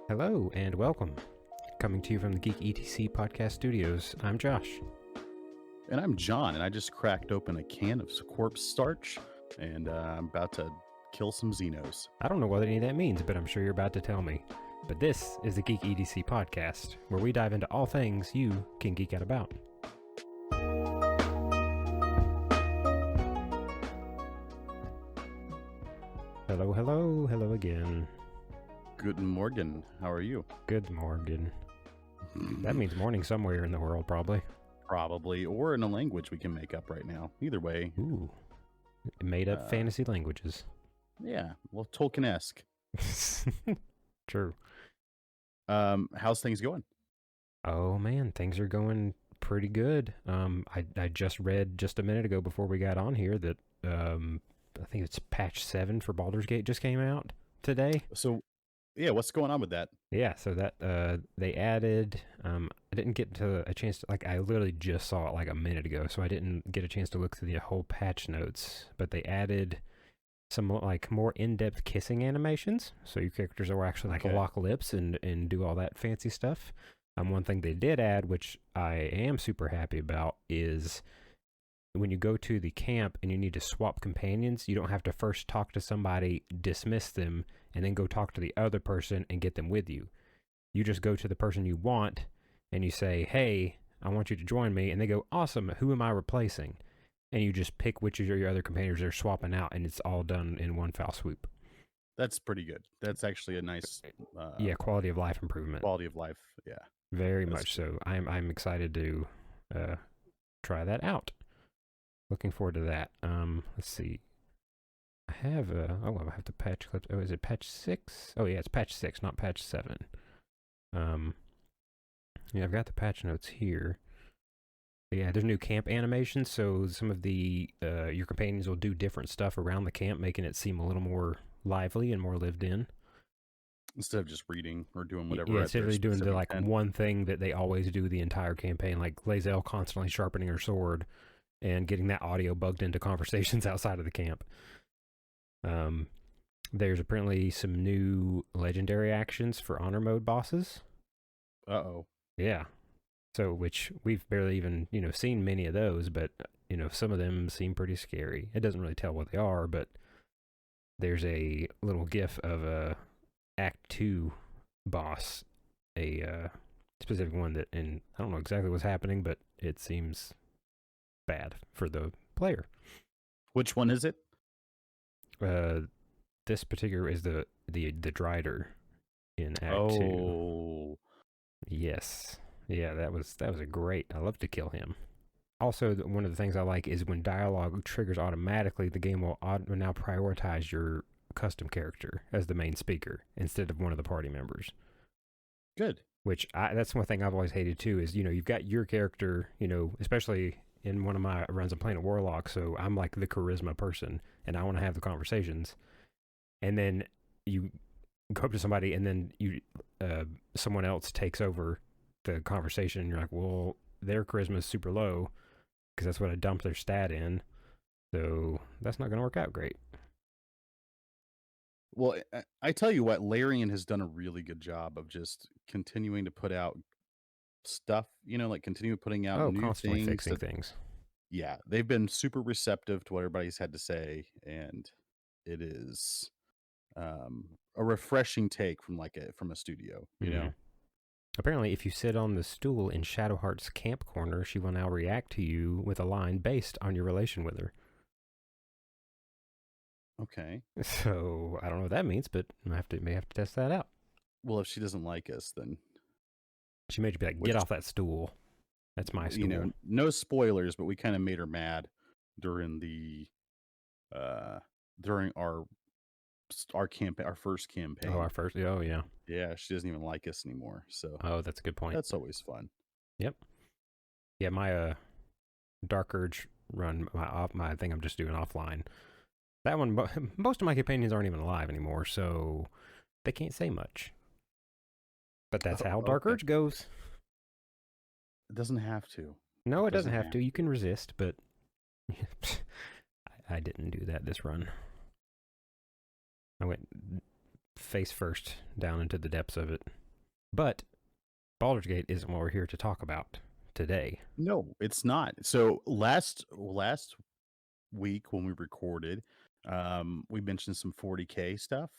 Hello and welcome. Coming to you from the Geek ETC podcast studios, I'm Josh. And I'm John, and I just cracked open a can of corpse starch, and I'm about to kill some Xenos. I don't know what any of that means, but I'm sure you're about to tell me. But this is the Geek ETC podcast, where we dive into all things you can geek out about. Hello again. Guten Morgen. How are you? Good morning. That means morning somewhere in the world, probably. Probably, or in a language we can make up right now. Either way. Ooh. Made up fantasy languages. Yeah, well, Tolkien-esque. True. How's things going? Oh man, things are going pretty good. I just read just a minute ago before we got on here that I think it's patch 7 for Baldur's Gate just came out today. So, yeah, what's going on with that? Yeah, so that they added. I didn't get to a chance to I literally just saw it like a minute ago, so I didn't get a chance to look through the whole patch notes. But they added some like more in-depth kissing animations, so your characters will actually lock lips and do all that fancy stuff. One thing they did add, which I am super happy about, is when you go to the camp and you need to swap companions, you don't have to first talk to somebody, dismiss them, and then go talk to the other person and get them with you. You just go to the person you want and you say, hey, I want you to join me. And they go, awesome, who am I replacing? And you just pick which of your other companions are swapping out, and it's all done in one foul swoop. That's pretty good. That's actually a nice... quality of life improvement. Quality of life, yeah. Very much so. I'm excited to try that out. Looking forward to that. Let's see. I have I have the patch clips. Oh, is it patch 6? Oh yeah, it's patch 6, not patch 7. Yeah, I've got the patch notes here. Yeah, there's new camp animations, so some of the your companions will do different stuff around the camp, making it seem a little more lively and more lived in. Instead of just reading or doing whatever. Yeah, instead of doing the one thing that they always do the entire campaign, like Lae'zel constantly sharpening her sword and getting that audio bugged into conversations outside of the camp. There's apparently some new legendary actions for honor mode bosses. Uh-oh. Yeah. So, which we've barely even, seen many of those, but, some of them seem pretty scary. It doesn't really tell what they are, but there's a little gif of a Act 2 boss, a specific one that, and I don't know exactly what's happening, but it seems bad for the player. Which one is it? This particular is the Drider in Act 2. Oh. Yes. Yeah, that was a great. I love to kill him. Also, one of the things I like is when dialogue triggers automatically, the game will now prioritize your custom character as the main speaker instead of one of the party members. Good. Which that's one thing I've always hated too. Is you've got your character, especially in one of my runs I'm playing a warlock, so I'm like the charisma person, and I want to have the conversations. And then you go up to somebody, and then someone else takes over the conversation, and you're like, well, their charisma is super low because that's what I dumped their stat in, so that's not going to work out great. Well, I tell you what, Larian has done a really good job of just continuing to put out stuff, continue putting out new constantly things. Fixing things. Yeah, they've been super receptive to what everybody's had to say, and it is a refreshing take from a studio, you know. Apparently, if you sit on the stool in Shadowheart's camp corner, she will now react to you with a line based on your relation with her. Okay. So I don't know what that means, but may have to test that out. Well, if she doesn't like us, then she may just be like, "Get off that stool. That's my stool." No spoilers, but we kind of made her mad during during our campaign, our first campaign. Oh yeah. Yeah, she doesn't even like us anymore. So that's a good point. That's always fun. Yep. Yeah, my Dark Urge run, my thing I'm just doing offline. That one, most of my companions aren't even alive anymore, so they can't say much. But that's how Dark Urge goes. It doesn't have to. No, it doesn't have to. You can resist, but I didn't do that this run. I went face first down into the depths of it. But Baldur's Gate isn't what we're here to talk about today. No, it's not. So last week when we recorded, we mentioned some 40K stuff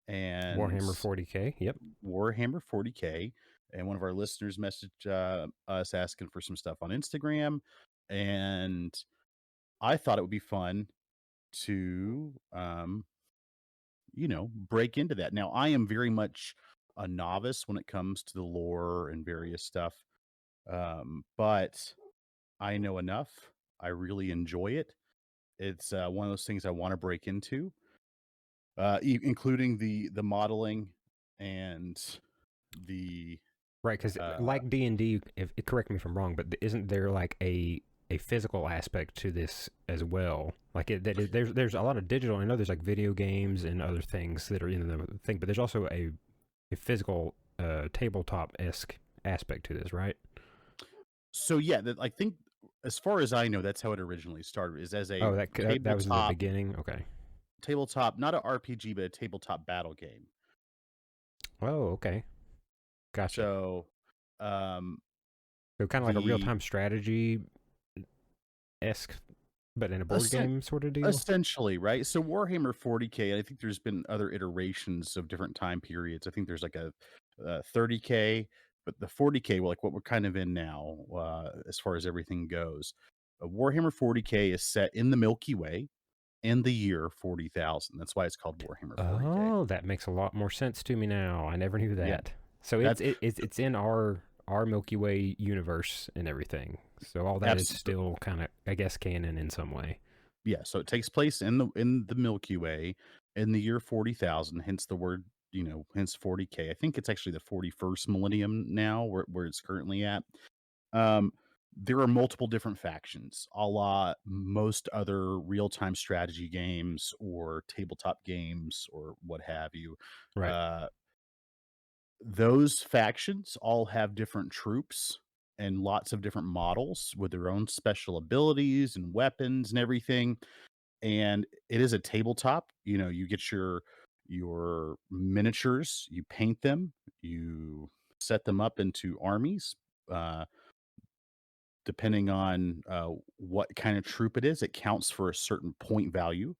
and Warhammer 40K. Yep. Warhammer 40K, and one of our listeners messaged us asking for some stuff on Instagram, and I thought it would be fun to break into that. Now, I am very much a novice when it comes to the lore and various stuff, but I know enough. I really enjoy it. It's one of those things I want to break into, including the modeling and the Right, because uh, like D&D, if correct me if I'm wrong, but isn't there like a physical aspect to this as well? Like there's a lot of digital. I know there's like video games and other things that are in the thing, but there's also a physical tabletop esque aspect to this, right? so yeah, I think as far as I know, that's how it originally started. Is as a Oh, that was in the beginning. Okay. tabletop, not an RPG, but a tabletop battle game. Oh, okay. Gotcha. So, um, So kind of like a real the time strategy esque, but in a board essen- game sort of deal. essentially, right? So Warhammer 40K, I think there's been other iterations of different time periods. I think there's like a 30K, but the 40K, well, like what we're kind of in now, as far as everything goes, Warhammer 40K is set in the Milky Way in the year 40,000. That's why it's called Warhammer 40K. Oh, that makes a lot more sense to me now. I never knew Yeah, that. So that it's in our Milky Way universe and everything. So all that is absolutely. still kind of, I guess, canon in some way. Yeah, so it takes place in the Milky Way in the year 40,000, hence the word, hence 40K. I think it's actually the 41st millennium now where it's currently at. Um, there are multiple different factions, a la most other real-time strategy games or tabletop games or what have you. Right. Uh, those factions all have different troops and lots of different models with their own special abilities and weapons and everything. And it is a tabletop. You get your miniatures, you paint them, you set them up into armies. Uh, Depending on what kind of troop it is, it counts for a certain point value.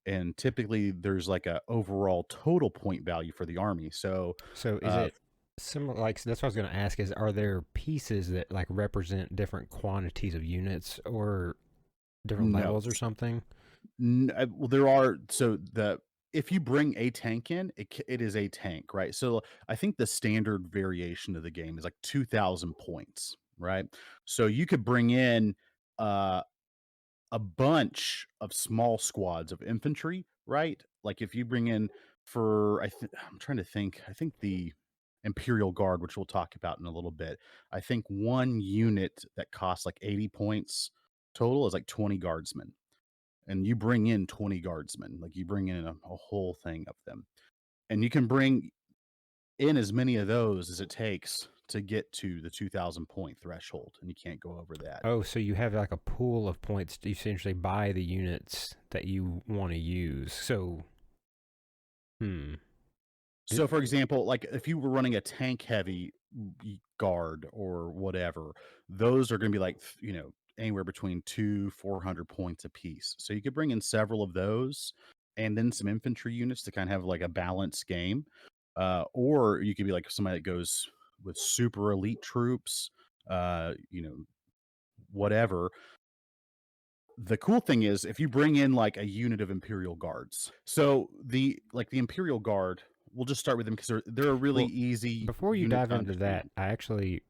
And typically, there's like a overall total point value for the army. So, So is uh, it similar? Like that's what I was going to ask. Is are there pieces that like represent different quantities of units or different no, levels or something? well, there are. So the if you bring a tank in, it is a tank, right? So I think the standard variation of the game is like 2,000 points, right? So you could bring in uh, a bunch of small squads of infantry, right? Like if you bring in I'm trying to think. I think the Imperial Guard, which we'll talk about in a little bit. I think one unit that costs like 80 points total is like 20 guardsmen, and you bring in 20 guardsmen, like you bring in a whole thing of them, and you can bring in as many of those as it takes to get to the 2,000 point threshold, and you can't go over that. Oh, so you have like a pool of points to essentially buy the units that you want to use. So, hmm. So, for example, like if you were running a tank heavy guard or whatever, those are going to be like, anywhere between 400 points a piece. So you could bring in several of those and then some infantry units to kind of have like a balanced game. Or you could be like somebody that goes with super elite troops, uh, you know, whatever. The cool thing is if you bring in like a unit of Imperial Guards. So the Imperial Guard, we'll just start with them because they're a really Well, easy before you unit dive to into that, understand.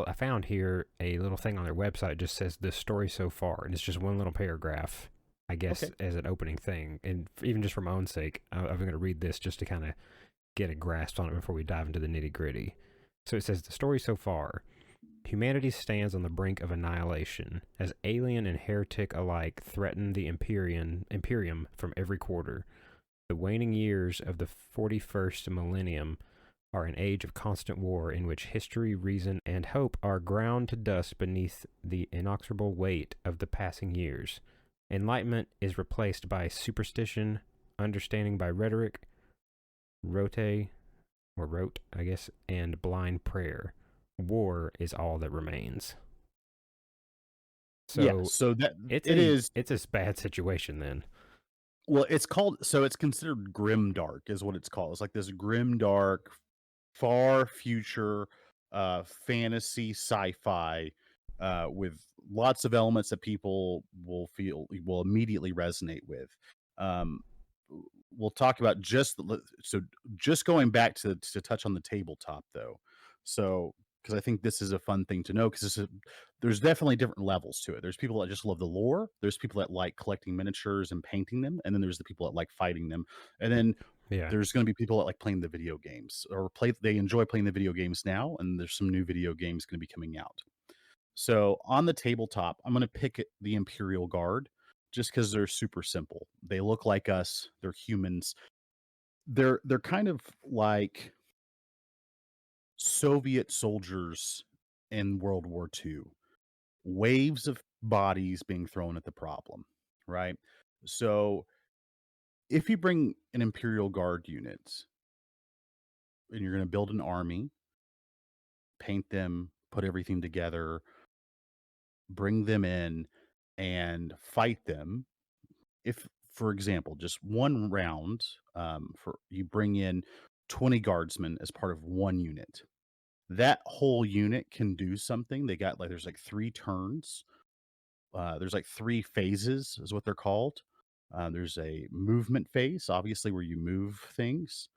I found here a little thing on their website just says the story so far, and it's just one little paragraph, I guess, Okay. as an opening thing. And even just for my own sake, I'm going to read this just to kind of get a grasp on it before we dive into the nitty gritty. So it says the story so far. Humanity stands on the brink of annihilation as alien and heretic alike threaten the Imperium from every quarter. The waning years of the 41st millennium are an age of constant war in which history, reason, and hope are ground to dust beneath the inexorable weight of the passing years. Enlightenment is replaced by superstition, understanding by rhetoric, rote or rote, I guess, and blind prayer. War is all that remains. Yeah, So so that it's it a is it's a bad situation then. well, it's called so it's considered grim dark is what it's called. It's like this grim dark, far future, fantasy sci-fi, with lots of elements that people will immediately resonate with. Um, we'll talk about so just going back to touch on the tabletop though. So because I think this is a fun thing to know because there's definitely different levels to it. There's people that just love the lore. There's people that like collecting miniatures and painting them, and then there's the people that like fighting them. And then Yeah. there's going to be people that like playing the video games or they enjoy playing the video games now, and there's some new video games going to be coming out. So on the tabletop, I'm going to pick the Imperial Guard just because they're super simple. They look like us. They're humans. They're kind of like Soviet soldiers in World War II. Waves of bodies being thrown at the problem, right? So if you bring an Imperial Guard unit and you're going to build an army, paint them, put everything together, bring them in and fight them. If, for example, just one round, for you bring in 20 guardsmen as part of one unit, that whole unit can do something. They got like there's like 3 turns. There's like 3 phases, is what they're called. There's a movement phase, obviously, where you move things.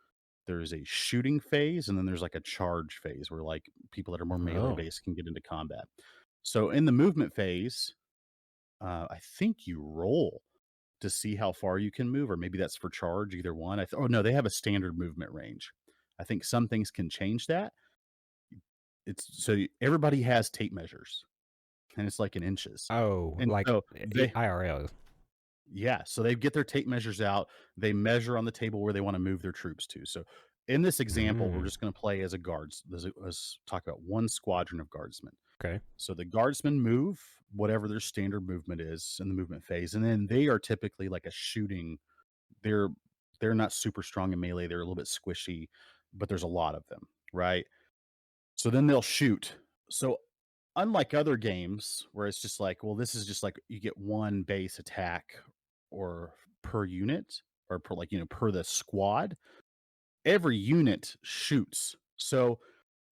There's a shooting phase, and then there's like a charge phase where like people that are more melee Oh. based can get into combat. So in the movement phase, I think you roll to see how far you can move, or maybe that's for charge, either one. Oh no, they have a standard movement range. I think some things can change that. Everybody has tape measures, and it's like in inches. Oh, And like so they IRL. Yeah, so they get their tape measures out. They measure on the table where they want to move their troops to. So in this example, we're Mm, just going to play as a guards. Let's talk about one squadron of guardsmen. okay. So the guardsmen move whatever their standard movement is in the movement phase, and then they are typically like a shooting. They're they're not super strong in melee. They're a little bit squishy, but there's a lot of them, right? So then they'll shoot. So unlike other games where it's just like, well, this is just like you get one base attack or per unit or per like, per the squad, every unit shoots. So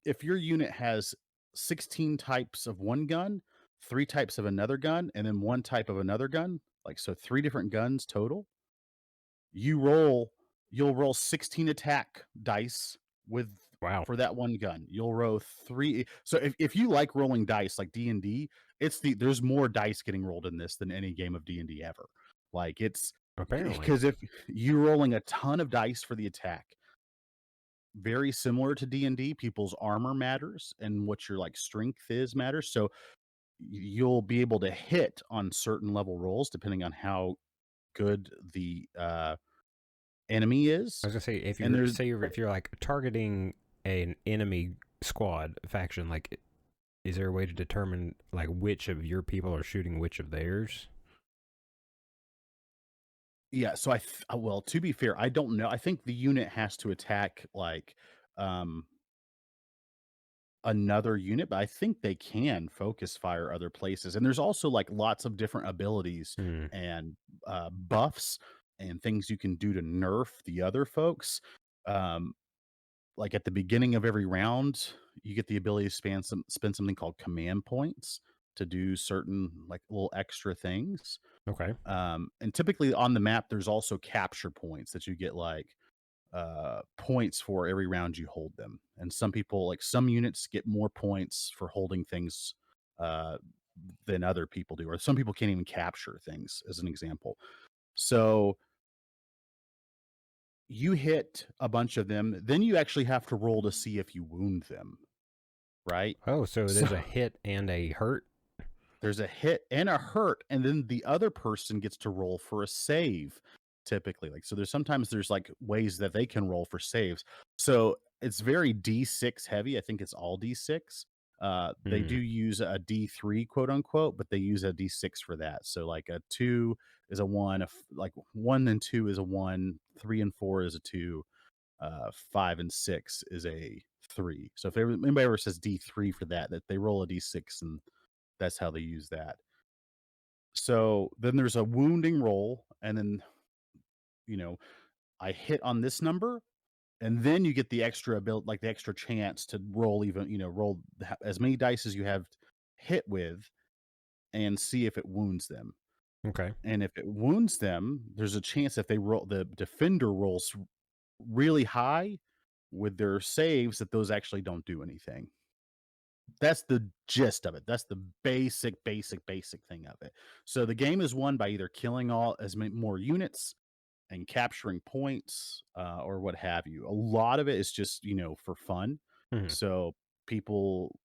if your unit has 16 types of one gun, 3 types of another gun, and then 1 type of another gun, like so 3 different guns total, you roll you'll roll 16 attack dice with Wow. for that one gun. You'll roll 3 so if you like rolling dice like D&D, there's more dice getting rolled in this than any game of D&D ever. Like it's Apparently. because if you're rolling a ton of dice for the attack, very similar to D&D, people's armor matters and what your like strength is matters. So you'll be able to hit on certain level rolls depending on how good the enemy I is. was gonna say if And you're there's say if you're like targeting an enemy squad faction, like is there a way to determine like which of your people are shooting which of theirs? Yeah, so well, to be fair, I don't know. I think the unit has to attack like um another unit, but I think they can focus fire other places. And there's also like lots of different abilities Hmm. and buffs and things you can do to nerf the other folks. Um like at the beginning of every round, you get the ability to spend something called command points to do certain like little extra things. Okay. And typically on the map, there's also capture points that you get like points for every round you hold them. And some people, like some units, get more points for holding things uh, than other people do, or some people can't even capture things, as an example. So you hit a bunch of them, then you actually have to roll to see if you wound them, right? Oh, so So there's a hit and a hurt. there's a hit and a hurt, and then the other person gets to roll for a save, typically. Like, so there's like ways that they can roll for saves. So it's very D6 heavy. I think it's all D6. They Hmm. do use a D3, quote unquote, but they use a D6 for that. So like a 2 is a 1, like 1 and 2 is a 1, 3 and 4 is a 2. 5 and 6 is a 3. So if anybody ever says D3 for that, that they roll a D6 and that's how they use that. So then there's a wounding roll, and then, you know, I hit on this number, and then you get the extra like the extra chance to roll even, roll as many dice as you have hit with and see if it wounds them. Okay. And if it wounds them, there's a chance if the defender rolls really high with their saves that those actually don't do anything. That's the gist of it. That's the basic thing of it. So the game is won by either killing all as many more units and capturing points, or what have you. A lot of it is just, for fun. Mhm. So people,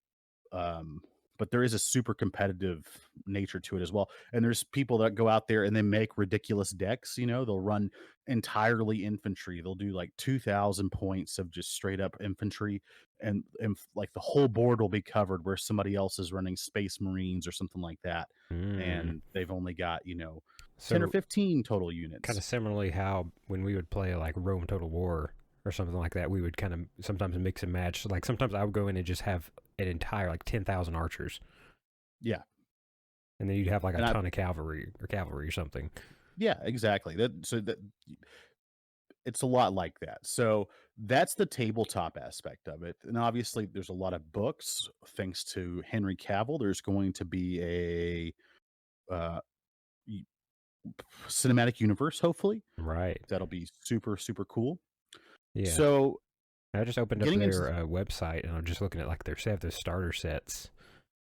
um, but there is a super competitive nature to it as well. And there's people that go out there and they make ridiculous decks. They'll run entirely infantry. They'll do like 2,000 points of just straight up infantry, and like the whole board will be covered where somebody else is running Space Marines or something like that, Mm. and they've only got 10 or So 15 total kind units. of similarly how when we would play like Rome Total War or something like that, we would kind of sometimes mix and match. Like sometimes I would go in and just have an entire like 10,000 archers, Yeah, and then you'd have like a and I ton of cavalry or something. yeah, exactly. That it's a lot like that. So that's the tabletop aspect of it. And obviously there's a lot of books thanks to Henry Cavill. There's going to be uh y- cinematic universe, hopefully. Right. That'll be super super cool. Yeah. So I just opened up getting into their website and I'm just looking at like they have those starter sets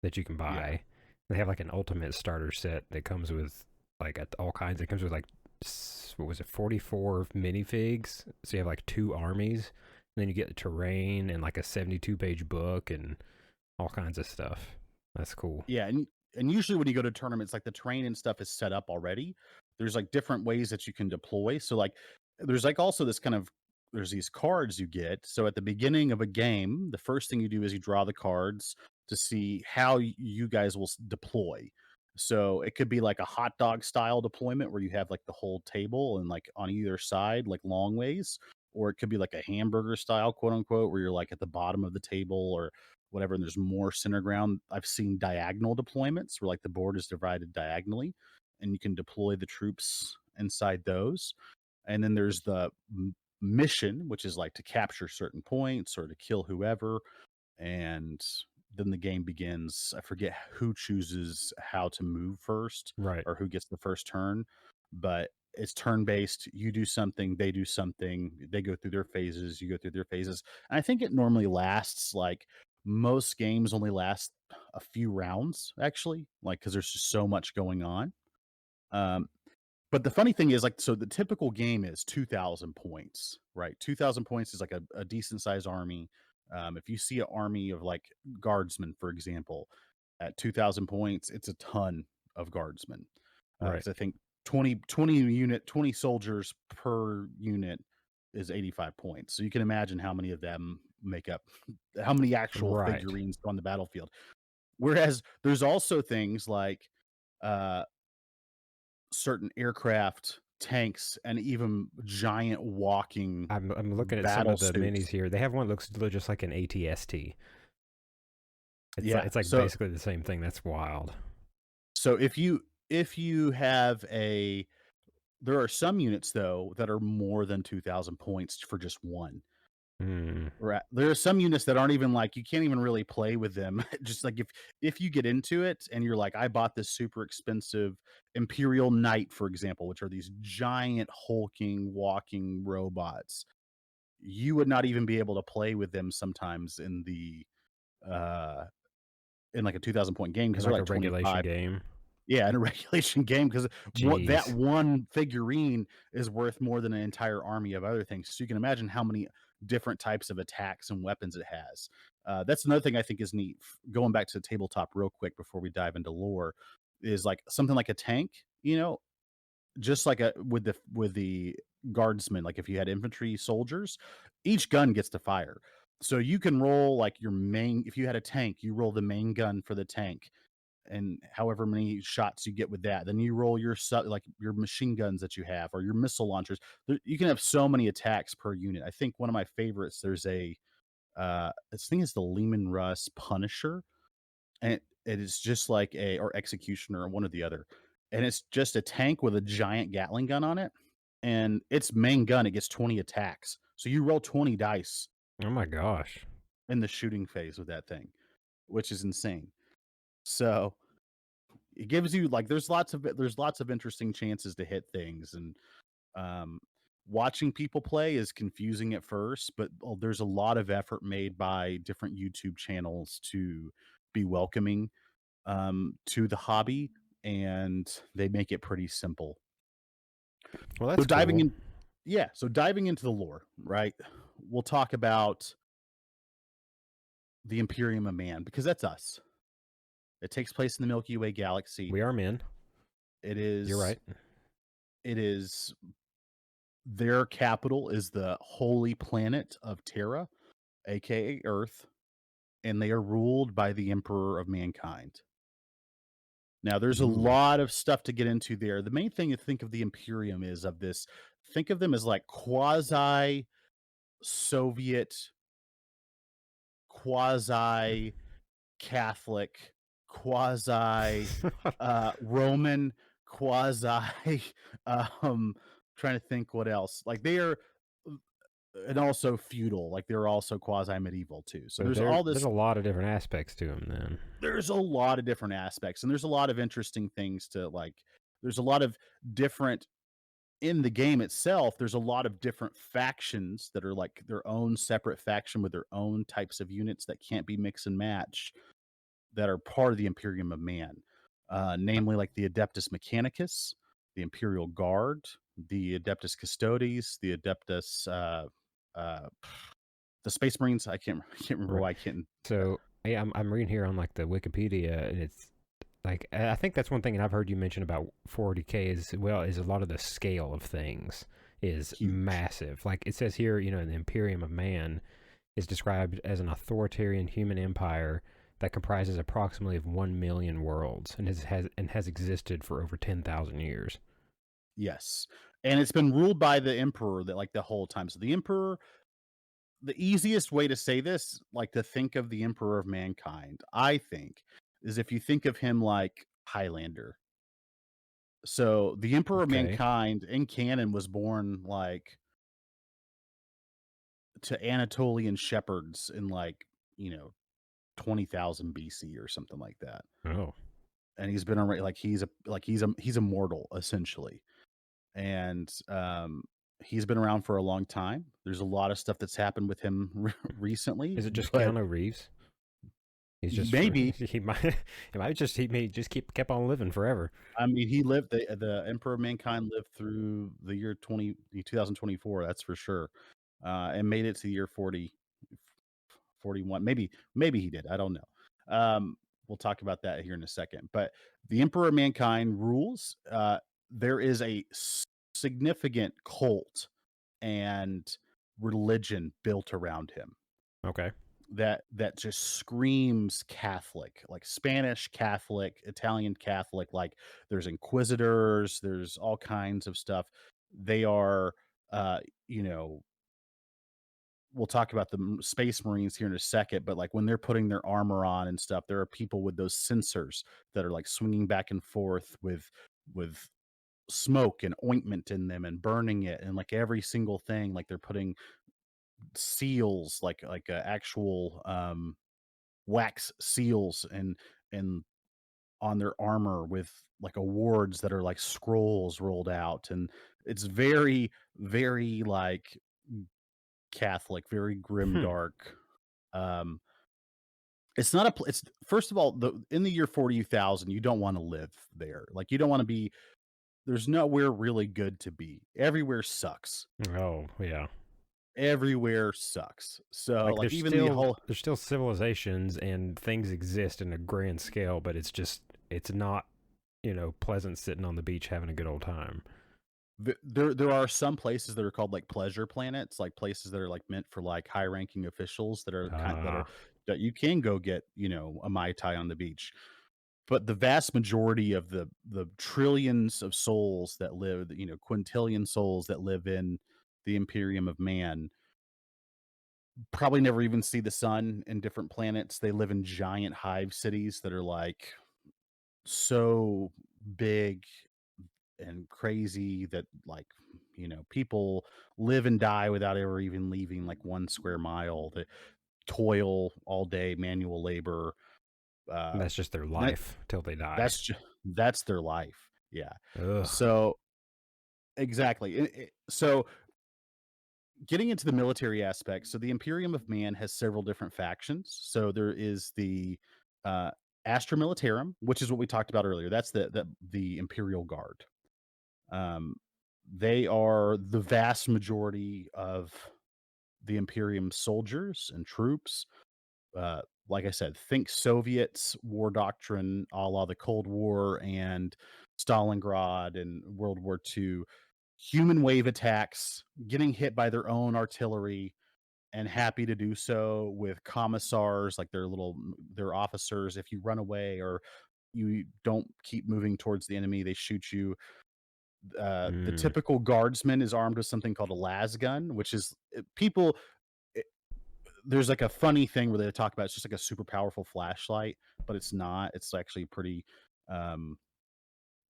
that you can yeah. buy. They have like an ultimate starter set that comes with like all kinds. It comes with like what was it, 44 minifigs. So you have like two armies, and then you get the terrain and like a 72-page book and all kinds of stuff. That's cool. Yeah, and usually when you go to tournaments, like the terrain and stuff is set up already. There's like different ways that you can deploy. So like there's like also this kind of there's these cards you get. So at the beginning of a game, the first thing you do is you draw the cards to see how you guys will deploy. So it could be like a hot dog style deployment where you have like the whole table and like on either side, like long ways, or it could be like a hamburger style, quote unquote, where you're like at the bottom of the table or whatever, and there's more center ground. I've seen diagonal deployments where like the board is divided diagonally and you can deploy the troops inside those. And then there's the mission, which is like to capture certain points or to kill whoever. And then the game begins. I forget who chooses how to move first Right. or who gets the first turn, but it's turn based. You do something, they do something, they go through their phases, you go through their phases. And I think it normally lasts like most games only last a few rounds, actually, like because there's just so much going on. Um, but the funny thing is, like, so the typical game is 2,000 points, right? 2,000 points is like a decent sized army. If you see an army of like guardsmen, for example, at 2,000 points, it's a ton of guardsmen. Right. Because I think 20 soldiers per unit is 85 points. So you can imagine how many of them make up, how many actual Right. figurines on the battlefield. Whereas there's also things like, uh, certain aircraft, tanks, and even giant walking I'm looking at some battle of the minis suits. here. They have one that looks just like an ATST. Yeah. It's like So basically the same thing. That's wild. so if you have a there are some units though that are more than 2,000 points for just one. Hmm. Right. There are some units that aren't even like you can't even really play with them. Just like if you get into it and you're like, I bought this super expensive Imperial Knight, for example, which are these giant hulking walking robots, you would not even be able to play with them sometimes uh in like a 2,000 point game In because they're like a like regulation 25. game. Yeah, in a regulation game, because what that Jeez. one figurine is worth more than an entire army of other things. So you can imagine how many different types of attacks and weapons it has. That's another thing I think is neat. Going back to tabletop real quick before we dive into lore, is like something like a tank. Just like a with the guardsmen. Like if you had infantry soldiers, each gun gets to fire. So you can roll like your main. If you had a tank, you roll the main gun for the tank, and however many shots you get with that. Then you roll your like your machine guns that you have or your missile launchers. You can have so many attacks per unit. I think one of my favorites. There's this thing is the Lehman Russ Punisher, and it is just like a or Executioner or one or the other, and it's just a tank with a giant Gatling gun on it, and its main gun it gets 20 attacks. So you roll 20 dice Oh my gosh. in the shooting phase with that thing, which is insane. So it gives you like there's lots of interesting chances to hit things, and um, watching people play is confusing at first, but there's a lot of effort made by different YouTube channels to be welcoming to the hobby, and they make it pretty simple. Well, So that's diving cool. in, yeah. So diving into the lore, right? We'll talk about the Imperium of Man because that's us. It takes place in the Milky Way galaxy. We are men. It You're is right. it is their capital is the holy planet of Terra, aka Earth, and they are ruled by the Emperor of Mankind. Now, there's a Ooh. lot of stuff to get into there. The main thing to think of the Imperium is of this, think of them as like quasi Soviet, quasi Catholic, quasi Roman, quasi um trying to think what else. Like they are and also feudal, like they're also quasi medieval too. So So there's all there's this a lot of different aspects to him then. there's a lot of different aspects and there's a lot of interesting things to like there's a lot of different in the game itself there's a lot of different factions that are like their own separate faction with their own types of units that can't be mix and match that are part of the Imperium of Man, namely like the Adeptus Mechanicus, the Imperial Guard, the Adeptus Custodes, the Adeptus uh the Space Marines. I can't remember Right. why I can't. So yeah, I'm reading here on like the Wikipedia, and it's like I think that's one thing, and I've heard you mention about 40K as well, is a lot of the scale of things is Huge. massive. Like it says here, the Imperium of Man is described as an authoritarian human empire that comprises approximately of 1 million worlds and has existed for over 10,000 years. Yes. And it's been ruled by the emperor that like the whole time. So the emperor, the easiest way to say this, like to think of the emperor of mankind, I think, is if you think of him like Highlander. So the emperor of Okay. mankind in canon was born like to Anatolian shepherds in like, you know, 20,000 BC or something like that. Oh. And he's been around like he's immortal essentially. And he's been around for a long time. There's a lot of stuff that's happened with him recently, Is it just but Keanu Reeves? He's just maybe he may just kept on living forever. I mean he lived the Emperor of Mankind lived through the year 2024, that's for sure, and made it to the year 41. Maybe he did. I don't know. We'll talk about that here in a second. But the Emperor of Mankind rules. There is a significant cult and religion built around him Okay. that just screams Catholic, like Spanish Catholic, Italian Catholic. Like there's inquisitors, there's all kinds of stuff. They are, uh, you know, we'll talk about the Space Marines here in a second, but like when they're putting their armor on and stuff, there are people with those sensors that are like swinging back and forth with smoke and ointment in them and burning it and like every single thing like they're putting seals like actual wax seals and on their armor with like awards that are like scrolls rolled out and it's very very like Catholic, very grim Hmm. dark. um it's not it's first of all the in the year 40,000 you don't want to live there, like you don't want to be, there's nowhere really good to be, everywhere sucks, Oh yeah. everywhere sucks. So Like like even the whole there's still civilizations and things exist in a grand scale, but it's not pleasant sitting on the beach having a good old time. there are some places that are called like pleasure planets, like places that are like meant for like high ranking officials that are kind that are Ah. that you can go get, you know, a mai tai on the beach. but the vast majority of the trillions of souls that live, quintillion souls that live in the Imperium of Man probably never even see the sun in different planets. They live in giant hive cities that are like so big and crazy that like people live and die without ever even leaving like 1 square mile. They toil all day, manual labor. And uh that's just their that life till they die. that's their life. Yeah. Ugh. So exactly. So getting into the military aspect, so the Imperium of Man has several different factions. So there is the uh Astra Militarum, which is what we talked about earlier. That's the Imperial Guard. Um, they are the vast majority of the Imperium soldiers and troops. Uh, like I said, think Soviets, war doctrine, a la the Cold War and Stalingrad and World War II. Human wave attacks, getting hit by their own artillery, and happy to do so with commissars, like their officers. If you run away or you don't keep moving towards the enemy, they shoot you. The Mm. typical guardsman is armed with something called a las gun, which is people. It, there's like a funny thing where they talk about it's just like a super powerful flashlight, but it's not. It's actually pretty. Um,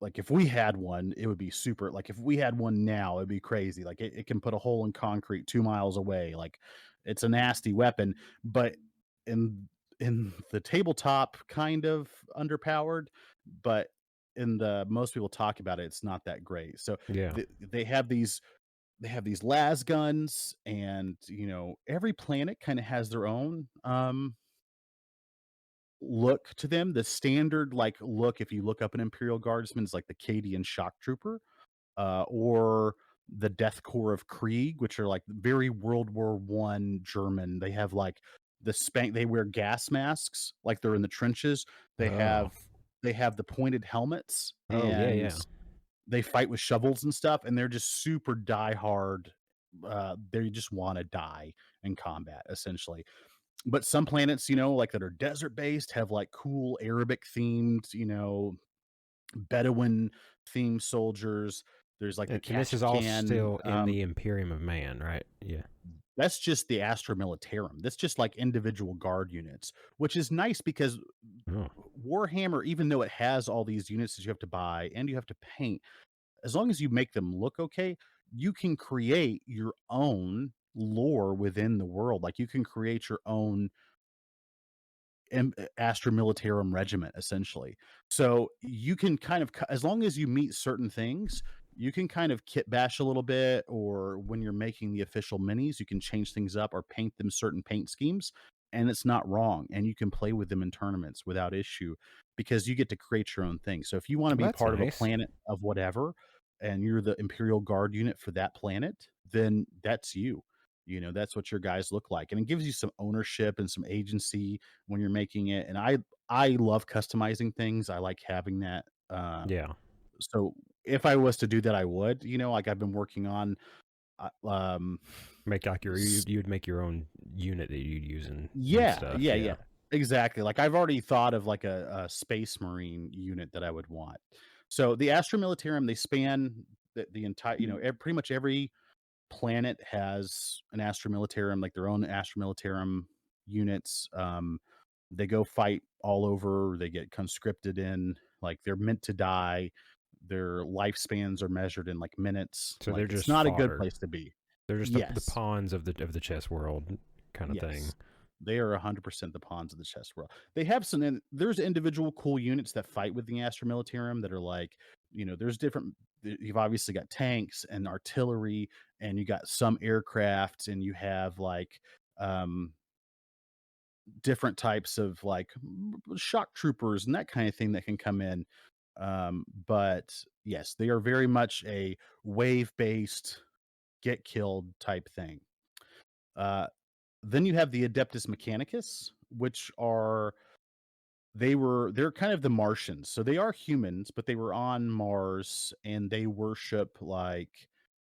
like if we had one, it would be super. Like if we had one now, it'd be crazy. Like it can put a hole in concrete 2 miles away. Like it's a nasty weapon, but in in the tabletop, kind of underpowered, but in the most people talk about it, it's not that great. So Yeah. they have these las guns, and every planet kind of has their own look to them. The standard like look, if you look up an Imperial Guardsman, is like the Cadian shock trooper, or the Death Corps of Krieg, which are like very World War I German. They have like they wear gas masks like they're in the trenches. They Oh. have they have the pointed helmets, Oh yeah, and yeah. they fight with shovels and stuff, and they're just super die hard. They just want to die in combat, essentially. But some planets, like that are desert based, have like cool Arabic themed, Bedouin themed soldiers. There's like the And this is all Kachkan. still in the Imperium of Man, right? Yeah. That's just the Astra Militarum. That's just like individual guard units, which is nice because Oh. Warhammer, even though it has all these units that you have to buy and you have to paint, as long as you make them look okay, you can create your own lore within the world. Like you can create your own Astra Militarum regiment, essentially. So you can kind of, as long as you meet certain things, you can kind of kit bash a little bit, or when you're making the official minis, you can change things up or paint them certain paint schemes, and it's not wrong. And you can play with them in tournaments without issue because you get to create your own thing. So if you want to Well, be that's part of a nice. planet of whatever, and you're the Imperial Guard unit for that planet, then that's you. That's what your guys look like, and it gives you some ownership and some agency when you're making it. And I love customizing things. I like having that. Yeah. So if I was to do that, I would. Like I've been working on. Make like S- you'd make your own unit that you'd use and yeah, stuff. yeah, Yeah. yeah, exactly. Like I've already thought of like a Space Marine unit that I would want. So the Astra Militarum, they span the entire. Pretty much every planet has an Astra Militarum, like their own Astra Militarum units. They go fight all over. They get conscripted in. Like they're meant to die. Their lifespans are measured in like minutes. So Like they're it's just not a good fodder. place to be. They're just the Yes, pawns of the chess world kind of thing. yes, they are 100% the pawns of the chess world. They have some. And there's individual cool units that fight with the Astra Militarum that are like, there's different. You've obviously got tanks and artillery, and you got some aircraft, and you have like um different types of like shock troopers and that kind of thing that can come in. But yes, they are very much a wave based get killed type thing. Uh, then you have the Adeptus Mechanicus, which are they're kind of the Martians. So they are humans, but they were on Mars, and they worship like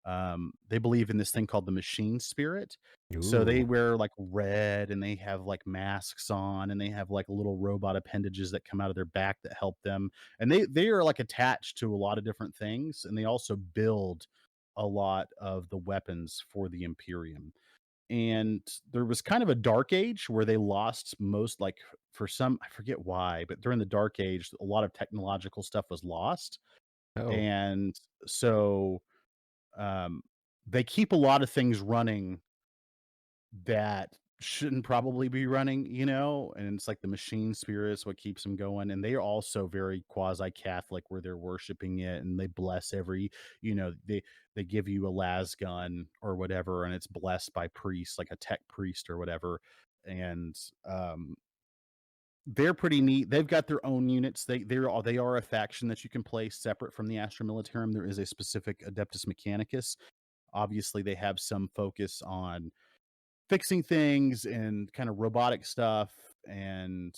They believe in this thing called the machine spirit. So they Ooh. wear like red and they have like masks on and they have like little robot appendages that come out of their back that help them. And they are like attached to a lot of different things and they also build a lot of the weapons for the Imperium. And there was kind of a dark age where they lost most like for some I forget why, but during the dark age a lot of technological stuff was lost. Oh. And so um, they keep a lot of things running that shouldn't probably be running, and it's like the machine spirit is what keeps them going. And they are also very quasi-Catholic where they're worshiping it and they bless every, they give you a las gun or whatever, and it's blessed by priests, like a tech priest or whatever. And they're pretty neat. They've got their own units. They are a faction that you can play separate from the Astra Militarum. There is a specific Adeptus Mechanicus. Obviously, they have some focus on fixing things and kind of robotic stuff, and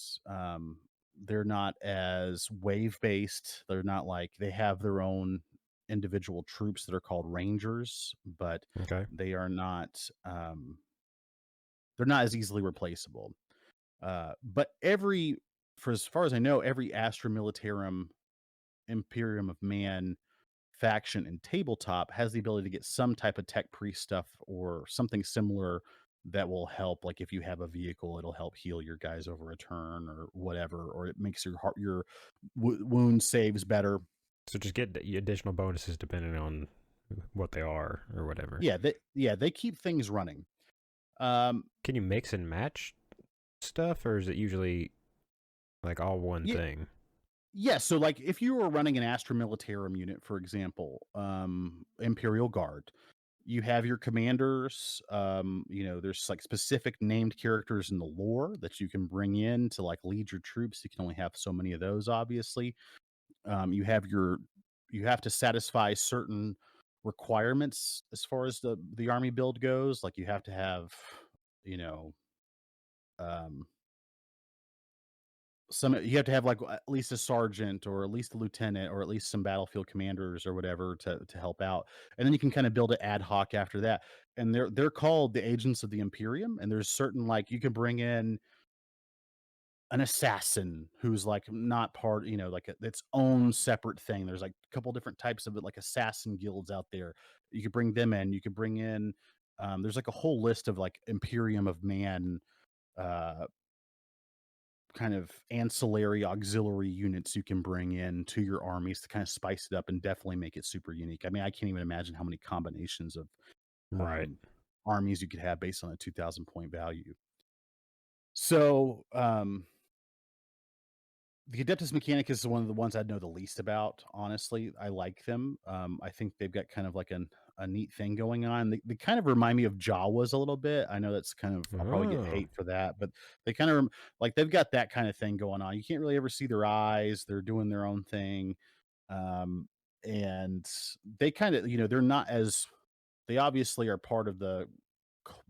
they're not as wave based. They're not like they have their own individual troops that are called Rangers, but Okay. they are not. They're not as easily replaceable. But for as far as I know, every Astra Militarum Imperium of Man faction in tabletop has the ability to get some type of tech priest stuff or something similar that will help. Like if you have a vehicle, it'll help heal your guys over a turn or whatever, or it makes your wound saves better. So just get the additional bonuses depending on what they are or whatever. Yeah, they keep things running. Um, Can you mix and match stuff, or is it usually like all one yeah, thing? yeah. So like if you were running an Astra Militarum unit, for example, Imperial Guard, you have your commanders. There's like specific named characters in the lore that you can bring in to like lead your troops. You can only have so many of those, obviously. You have to satisfy certain requirements as far as the army build goes. Like you have to have, you know, um, you have to have like at least a sergeant or at least a lieutenant or at least some battlefield commanders or whatever to help out, and then you can kind of build it ad hoc after that. And they're called the agents of the Imperium, and there's certain like you can bring in an assassin who's like not part, like its own separate thing. There's like a couple different types of it, like assassin guilds out there. You could bring them in. You could bring in. There's like a whole list of like Imperium of Man uh kind of ancillary auxiliary units you can bring in to your armies to kind of spice it up and definitely make it super unique. I mean, I can't even imagine how many combinations of Right. um, armies you could have based on a 2,000 point value. So, the Adeptus Mechanicus is one of the ones I know the least about, honestly. I like them. I think they've got kind of like a neat thing going on. They kind of remind me of Jawas a little bit. I know that's kind of I'll probably get Oh, hate for that, but they kind of like they've got that kind of thing going on. You can't really ever see their eyes. They're doing their own thing. Um, and they kind of, they're not as they obviously are part of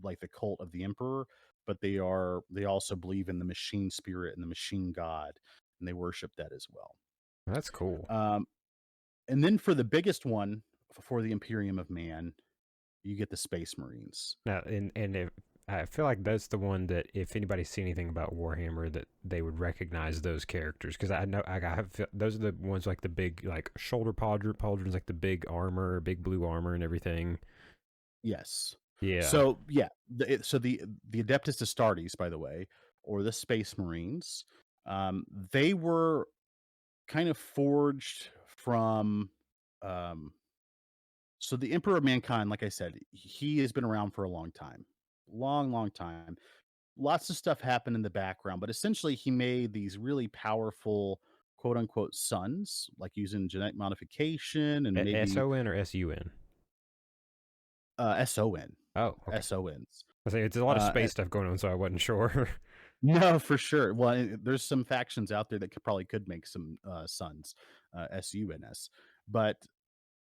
like the cult of the emperor, but they also believe in the machine spirit and the machine god, and they worship that as well. that's cool. Um, and then for the biggest one for the Imperium of Man, you get the Space Marines. Now, and if, I feel like that's the one that if anybody's seen anything about Warhammer, that they would recognize those characters because I know I have those are the ones like the big like shoulder pauldrons, like the big armor, big blue armor, and everything. Yes. Yeah. So yeah, the Adeptus Astartes, by the way, or the Space Marines, they were kind of forged from um so the Emperor of Mankind, like I said, he has been around for a long time. Long time. Lots of stuff happened in the background, but essentially he made these really powerful quote unquote sons, like using genetic modification and maybe SON or SUN? SON. Oh, okay. SONs. I say it's a lot of Uh, space stuff going on, so I wasn't sure. no, for sure. Well, there's some factions out there that could make some sons, SUNS. But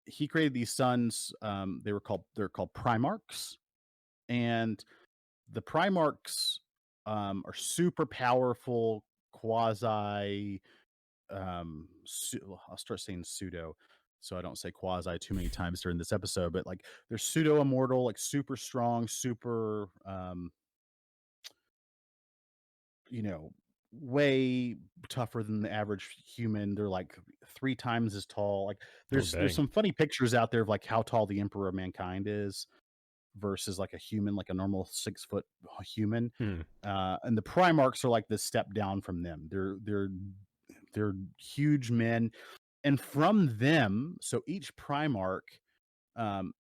he created these sons. They're called Primarchs, and the Primarchs are super powerful, quasi. I'll start saying pseudo. so I don't say quasi too many times during this episode, but like they're pseudo immortal, like super strong, super you know, way tougher than the average human. They're like 3 times as tall. Like Oh there's dang. some funny pictures out there of like how tall the Emperor of Mankind is versus like a human, like a normal 6-foot human. Hmm. And the Primarchs are like this step down from them. They're huge men, and from them, so each Primarch um,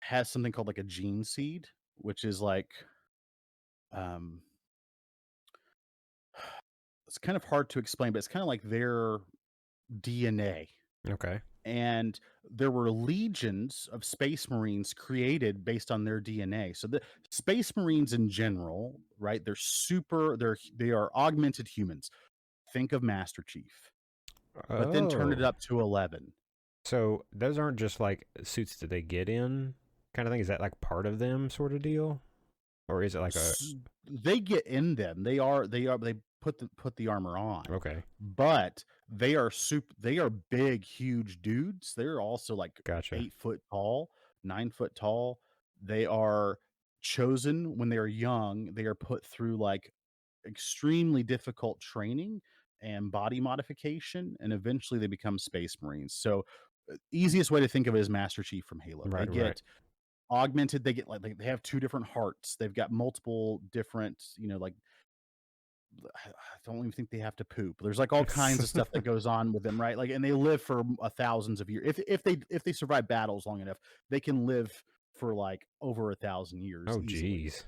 has something called like a gene seed, which is like um, it's kind of hard to explain, but it's kind of like their DNA. Okay. And there were legions of space marines created based on their DNA. So the space marines in general, right? They are augmented humans. Think of Master Chief, but then turn it Oh. up to 11. So those aren't just like suits that they get in kind of thing. Is that like part of them sort of deal? Or is it like a They get in them. They put the armor on, okay. but they are big, huge dudes. They're also like Gotcha. 8 foot tall, 9 foot tall. They are chosen when they are young. They are put through like extremely difficult training and body modification, and eventually they become space marines. So easiest way to think of it is Master Chief from Halo. They Right, right. get augmented. They get like they have 2 different hearts. They've got multiple different, like I don't even think they have to poop. There's like all kinds of stuff that goes on with them, right? Like, and they live for thousands of years. If they survive battles long enough, they can live for like over 1,000 years Oh easily. geez.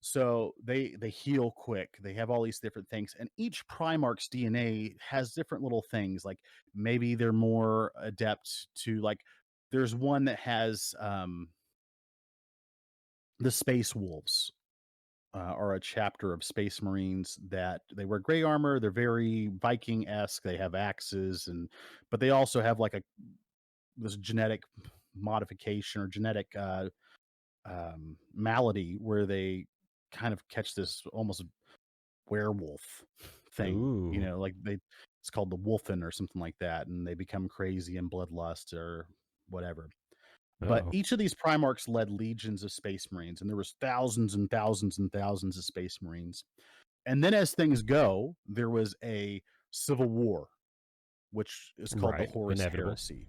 So they heal quick. They have all these different things, and each Primarch's DNA has different little things. Like maybe they're more adept to like. There's one that has the Space Wolves are a chapter of Space Marines that they wear gray armor. They're very Viking esque. They have axes, but they also have like this genetic modification or genetic malady where they kind of catch this almost werewolf thing. Ooh. Like it's called the Wolfen or something like that, and they become crazy and bloodlust or whatever. But Oh. each of these Primarchs led legions of Space Marines, and there was thousands and thousands and thousands of Space Marines. And then as things go, there was a civil war, which is called the Right. Horus Inevitable. Heresy.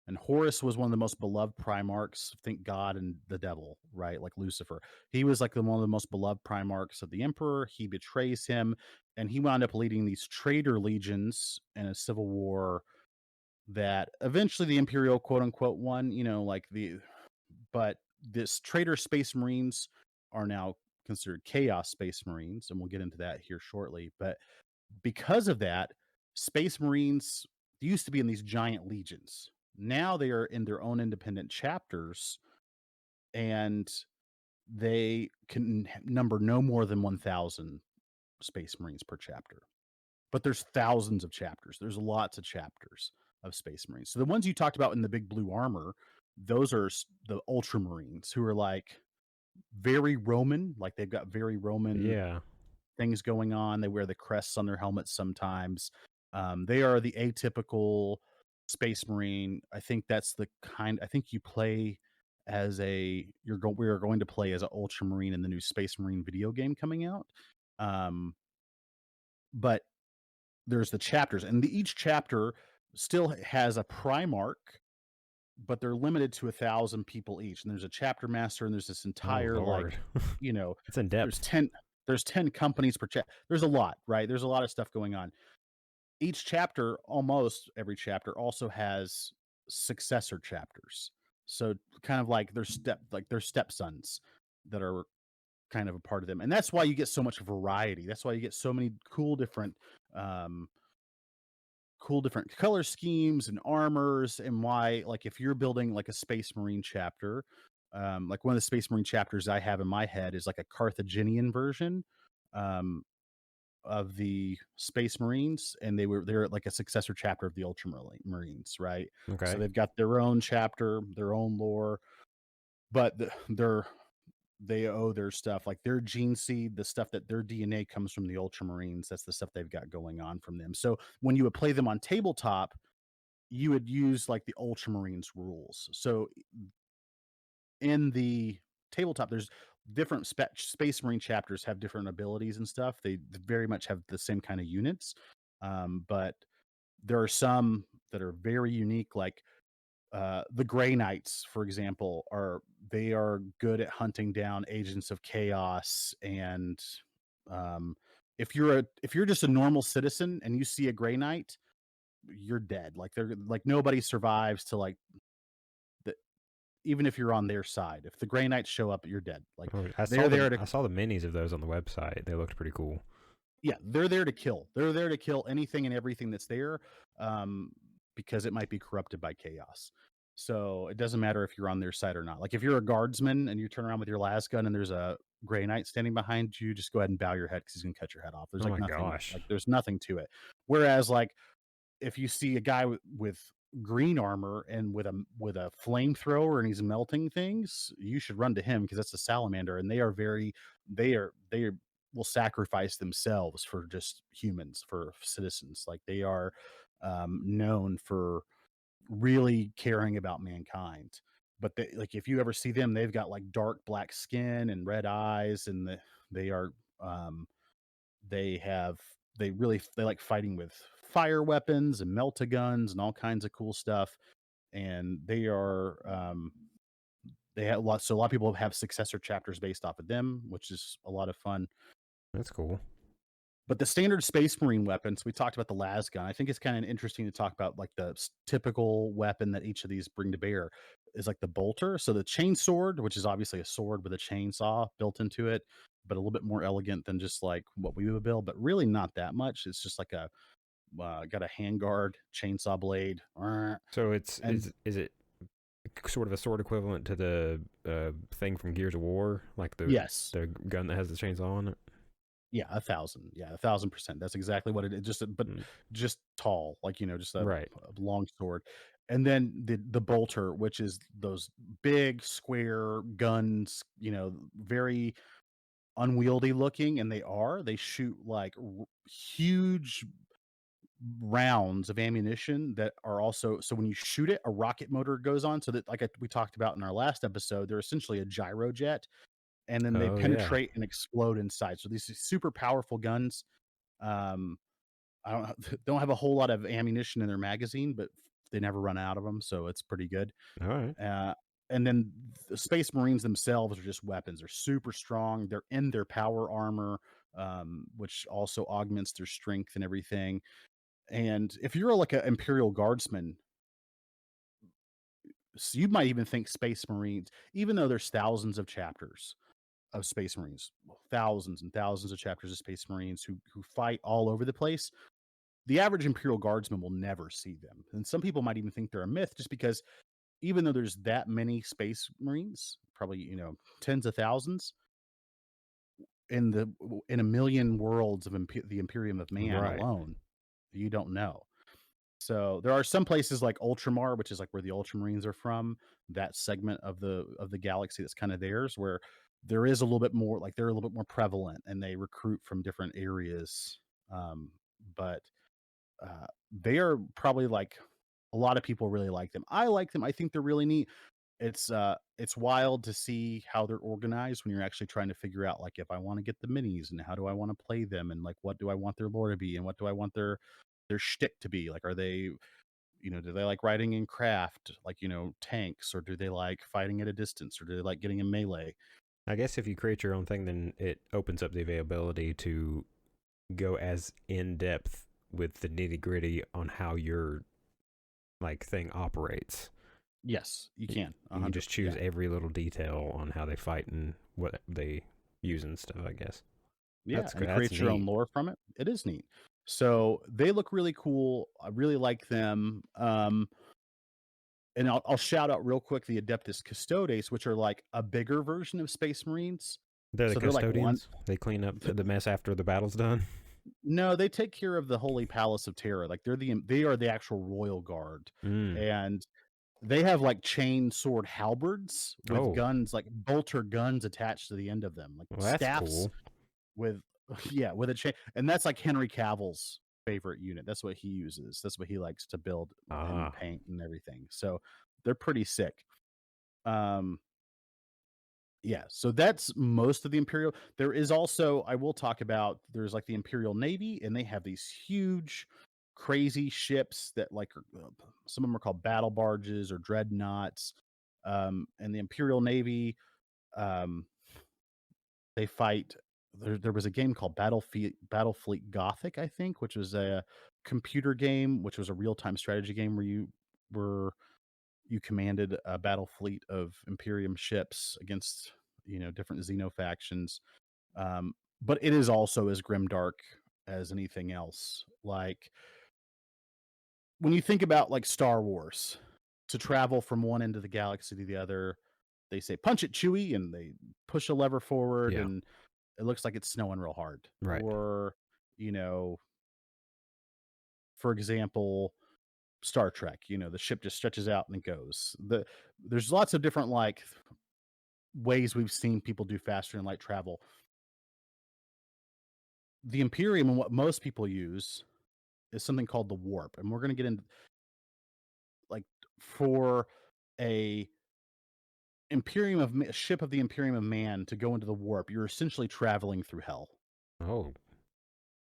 And Horus was one of the most beloved Primarchs. Think God and the devil, right? Like Lucifer. He was like one of the most beloved Primarchs of the Emperor. He betrays him, and he wound up leading these traitor legions in a civil war that eventually the Imperial quote unquote won. But this traitor Space Marines are now considered Chaos Space Marines, and we'll get into that here shortly. But because of that, Space Marines used to be in these giant legions. Now they are in their own independent chapters, and they can number no more than 1,000 Space Marines per chapter. But there's thousands of chapters. There's lots of chapters of Space Marines. So the ones you talked about in the big blue armor, those are the Ultramarines who are like very Roman, like they've got very Roman Yeah. things going on. They wear the crests on their helmets sometimes. They are the atypical Space Marine. I think that's the kind. I think you play as we are going to play as an Ultramarine in the new Space Marine video game coming out. But there's the chapters, and each chapter still has a Primarch, but they're limited to 1,000 people each. And there's a chapter master, and there's this Oh entire lord. you know, It's in there's depth. 10 there's 10 companies per chapter. There's a lot, right? There's a lot of stuff going on. Each chapter, almost every chapter, also has successor chapters. So kind of like their stepsons that are kind of a part of them. And that's why you get so much variety. That's why you get so many um cool different color schemes and armors, and why like if you're building like a Space Marine chapter, like one of the Space Marine chapters I have in my head is like a Carthaginian version um of the Space Marines, and they're like a successor chapter of the Ultramarines, right? So Okay. they've got their own chapter, their own lore, but they owe their stuff, like their gene seed, the stuff that their DNA comes from the Ultramarines. That's the stuff they've got going on from them. So when you would play them on tabletop, you would use like the Ultramarines rules. So in the tabletop, there's different Space Marine chapters have different abilities and stuff. They very much have the same kind of units, but there are some that are very unique, like the Grey Knights, for example, they are good at hunting down agents of chaos. And um, if you're just a normal citizen and you see a Grey Knight, you're dead. Like they're like nobody survives to like the, even if you're on their side. If the Grey Knights show up, you're dead. Like Oh, they're there to I saw the minis of those on the website. They looked pretty cool. yeah, they're there to kill. They're there to kill anything and everything that's there, um, because it might be corrupted by chaos. So it doesn't matter if you're on their side or not. Like if you're a guardsman and you turn around with your las gun and there's a Grey Knight standing behind you, just go ahead and bow your head because he's gonna cut your head off. There's Oh like my nothing, gosh. like there's nothing to it. Whereas like if you see a guy with green armor and with a flamethrower and he's melting things, you should run to him because that's a salamander, and they will sacrifice themselves for just humans, for citizens. Like they are known for really caring about mankind. But like if you ever see them, they've got like dark black skin and red eyes, and they are um, they have they like fighting with fire weapons and melta guns and all kinds of cool stuff. And they have lots. So a lot of people have successor chapters based off of them, which is a lot of fun. That's cool. But the standard Space Marine weapons, we talked about the las gun. I think it's kind of interesting to talk about like the typical weapon that each of these bring to bear is like the bolter. So the chain sword, which is obviously a sword with a chainsaw built into it, but a little bit more elegant than just like what we would build, but really not that much. It's just like a got a handguard, chainsaw blade, So it's and is it sort of a sword equivalent to the thing from Gears of War, like yes, the gun that has the chainsaw on it? yeah, 1,000, yeah, 1,000%. That's exactly what it is. But Mm, just tall, like just right. a long sword. And then the bolter, which is those big square guns, very unwieldy looking, and they shoot like huge rounds of ammunition that are also, so when you shoot it, a rocket motor goes on, so that we talked about in our last episode, they're essentially a gyrojet, and then they Oh yeah. penetrate and explode inside. So these super powerful guns. Um, I don't have a whole lot of ammunition in their magazine, but they never run out of them, so it's pretty good. All right. Uh, and then the Space Marines themselves are just weapons. They're super strong. They're in their power armor, which also augments their strength and everything. And if you're like an Imperial Guardsman, so you might even think Space Marines, even though there's thousands of chapters of Space Marines, thousands and thousands of chapters of Space Marines who fight all over the place. The average Imperial Guardsman will never see them, and some people might even think they're a myth, just because even though there's that many Space Marines, probably tens of thousands in a million worlds of the Imperium of Man Right. alone, you don't know. So there are some places like Ultramar, which is like where the Ultramarines are from, that segment of the galaxy that's kind of theirs, where there is a little bit more, like they're a little bit more prevalent and they recruit from different areas. But they are probably like a lot of people really like them. I like them. I think they're really neat. It's wild to see how they're organized when you're actually trying to figure out, like, if I want to get the minis and how do I want to play them, and like what do I want their lore to be, and what do I want their shtick to be. Like, are they, do they like riding in craft, like, tanks, or do they like fighting at a distance, or do they like getting in melee? I guess if you create your own thing, then it opens up the availability to go as in depth with the nitty gritty on how your like thing operates. Yes, you You, can. you can just choose Yeah. every little detail on how they fight and what they use and stuff. I guess Yeah, and that's create your own neat. lore from it. It is neat. So they look really cool. I really like them. And I'll shout out real quick the Adeptus Custodes, which are like a bigger version of Space Marines. They're the So they're like one. custodians. They clean up the mess after the battle's done. No, they take care of the Holy Palace of Terra. Like they are the actual royal guard, Mm. and they have like chain sword halberds with Oh, guns, like bolter guns attached to the end of them, like well, that's staffs cool. with yeah, with a chain. And that's like Henry Cavill's. favorite unit. That's what he uses. That's what he likes to build and Ah, paint and everything. So they're pretty sick. Um, yeah, so that's most of the Imperial. There is also, I will talk about, there's like the Imperial Navy, and they have these huge, crazy ships that like some of them are called battle barges or dreadnoughts. And the Imperial Navy, um, they fight. There was a game called Battlefleet Gothic, I think, which was a computer game, which was a real time strategy game where were you commanded a battle fleet of Imperium ships against different Xeno factions. But it is also as grimdark as anything else. Like when you think about like Star Wars, to travel from one end of the galaxy to the other, they say punch it, Chewie, and they push a lever forward, yeah, and it looks like it's snowing real hard. right. Or you know, for example, Star Trek, the ship just stretches out and it goes. There's lots of different like ways we've seen people do faster than light travel. The Imperium and what most people use is something called the warp, and we're going to get into like for a ship of the Imperium of Man to go into the warp, you're essentially traveling through hell. Oh,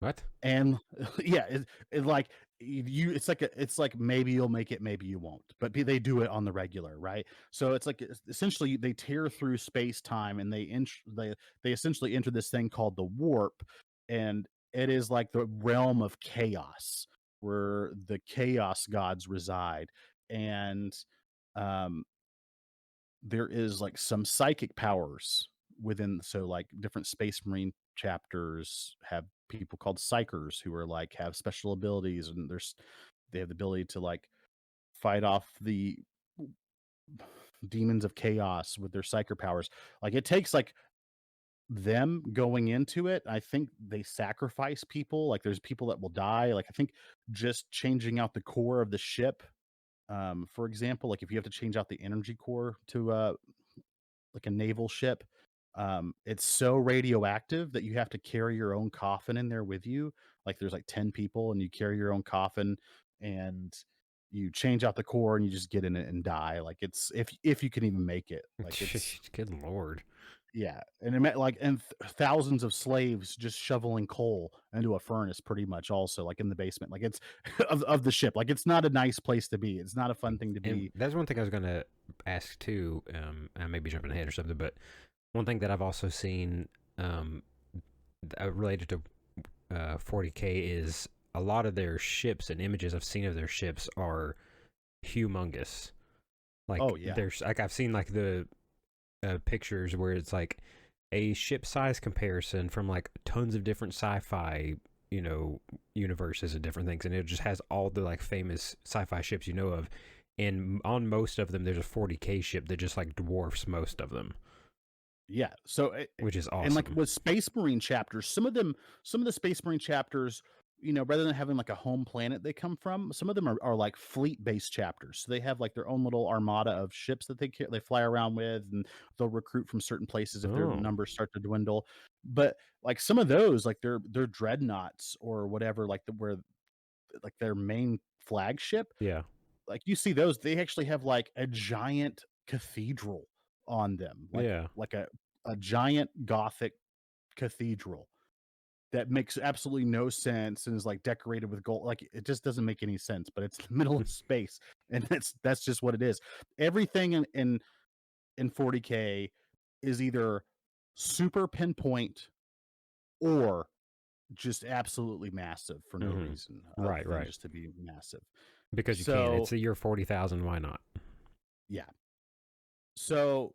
what? And yeah, it like it's like maybe you'll make it, maybe you won't, but they do it on the regular, right? So it's like essentially they tear through space time, and they essentially enter this thing called the warp, and it is like the realm of chaos where the chaos gods reside. And um there is like some psychic powers within, so like different Space Marine chapters have people called psychers who are like have special abilities, and they have the ability to like fight off the demons of chaos with their psyker powers. Like it takes like them going into it, I think they sacrifice people. Like there's people that will die. Like I think just changing out the core of the ship, for example, like if you have to change out the energy core to like a naval ship, it's so radioactive that you have to carry your own coffin in there with you. Like there's like 10 people, and you carry your own coffin, and you change out the core, and you just get in it and die. Like it's if you can even make it. Like it's Good lord. yeah, and it meant like thousands of slaves just shoveling coal into a furnace, pretty much. Also, like in the basement, like it's of the ship. Like it's not a nice place to be. It's not a fun thing to And be. that's one thing I was going to ask too. I may be jumping ahead or something, but one thing that I've also seen um, related to 40K is a lot of their ships and images I've seen of their ships are humongous. Oh Like yeah, there's like I've seen like the pictures where it's like a ship size comparison from like tons of different sci-fi universes and different things, and it just has all the like famous sci-fi ships of, and on most of them there's a 40K ship that just like dwarfs most of them, yeah. So which is and like awesome. with Space Marine chapters, some of the Space Marine chapters, rather than having like a home planet they come from, some of them are like fleet based chapters. So they have like their own little armada of ships that they fly around with, and they'll recruit from certain places if their Oh numbers start to dwindle. But like some of those, like their dreadnoughts or whatever, like where like their main flagship, yeah, like you see those, they actually have like a giant cathedral on them, yeah. like a giant Gothic cathedral that makes absolutely no sense and is like decorated with gold. Like it just doesn't make any sense, but it's the middle of space, and that's just what it is. Everything in 40K is either super pinpoint or just absolutely massive for no Hmm. reason other Right, than right. just to be massive. Because you can. It's So the year 40,000. Why not? yeah. So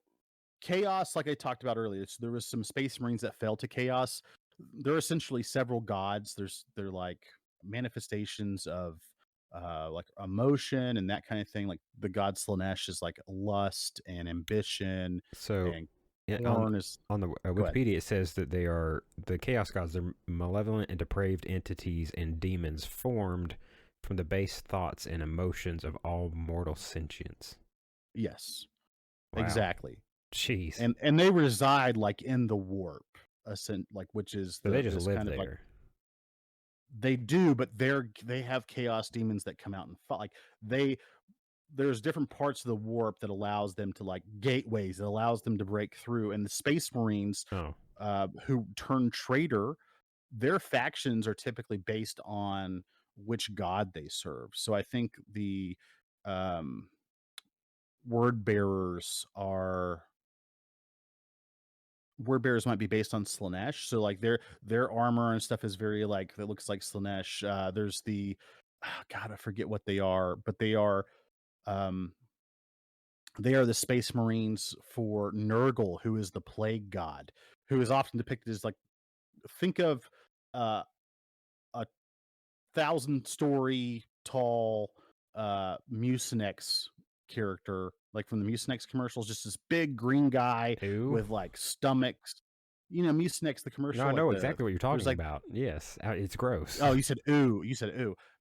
chaos, like I talked about earlier, so there was some Space Marines that fell to chaos. They're essentially several gods. They're like manifestations of like emotion and that kind of thing. Like the god Slanesh is like lust and ambition, So, and yeah, Corn is on the go ahead. Wikipedia, it says that they are the Chaos Gods. They're malevolent and depraved entities and demons formed from the base thoughts and emotions of all mortal sentience. Yes, Wow, exactly. jeez. And they reside like in the warp, like which is So they just this live kind of like there. They do, but they have chaos demons that come out and fight. Like they there's different parts of the warp that allows them to like gateways that allows them to break through. And the Space Marines, Oh, who turn traitor, their factions are typically based on which god they serve. So I think the um, word bearers are word bearers might be based on Slanesh. So like their armor and stuff is very like that looks like Slanesh. There's the God, I forget what they are, but um they are the Space Marines for Nurgle, who is the plague god, who is often depicted as like think of uh, a 1,000-story tall Mucinex character, like from the Mucinex commercials, just this big green guy ew. with like stomachs. You know, Mucinex, the No, commercial, I like know exactly what you're there's talking like, about. Yes, it's gross. oh, you said ooh.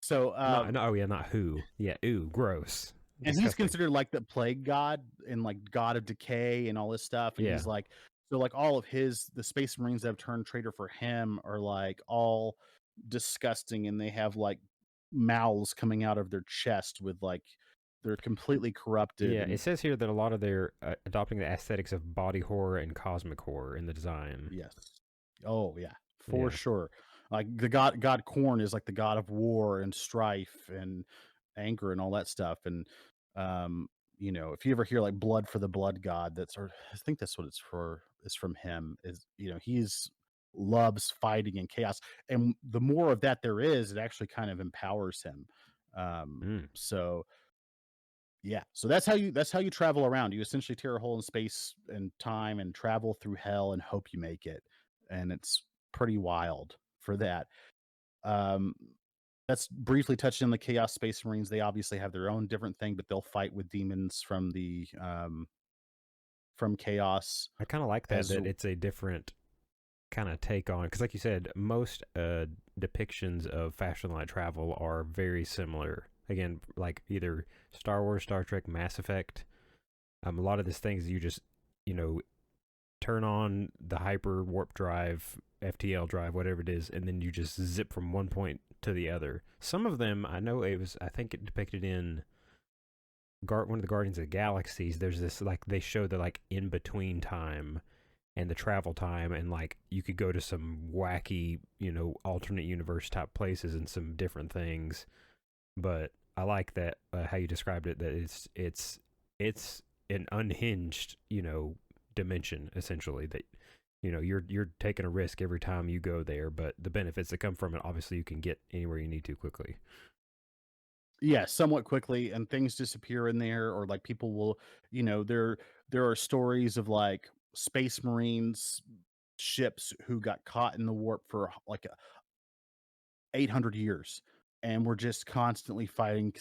So, No, no, oh yeah, not who. Yeah, ew, gross, and he's disgusting. considered like the plague god and like god of decay and all this stuff. And Yeah, he's like, so like all of the Space Marines that have turned traitor for him are like all disgusting, and they have like mouths coming out of their chest with like they're completely corrupted. yeah. And It says here that a lot of they're adopting the aesthetics of body horror and cosmic horror in the design. yes, oh yeah, for Yeah, sure. Like the god Corn is like the god of war and strife and anger and all that stuff. And um, you know, if you ever hear like blood for the blood god, that's or I think that's what it's for. Is from him. Is you know he's loves fighting and chaos, and the more of that there is, it actually kind of empowers him. mm, So yeah, so that's how you travel around. You essentially tear a hole in space and time and travel through hell and hope you make it. And it's pretty wild for that. Um, that's briefly touched on the Chaos Space Marines. They obviously have their own different thing, but they'll fight with demons from Chaos I kind of like that as that it's a different kind of take on because, like you said, most depictions of fashion light travel are very similar. Again, like either Star Wars, Star Trek, Mass Effect. A lot of these things you just you know turn on the hyper warp drive, FTL drive, whatever it is, and then you just zip from one point to the other. Some of them, I know it was, I think it depicted in one of the Guardians of the Galaxies. There's this, like, they show the, like, in between time and the travel time, and, like, you could go to some wacky, alternate universe type places and some different things. But I like that, how you described it, that it's an unhinged, dimension essentially that you're taking a risk every time you go there, but the benefits that come from it, obviously you can get anywhere you need to quickly. yeah, somewhat quickly, and things disappear in there, or like people will, there are stories of like Space Marines ships who got caught in the warp for like 800 years, and we're just constantly fighting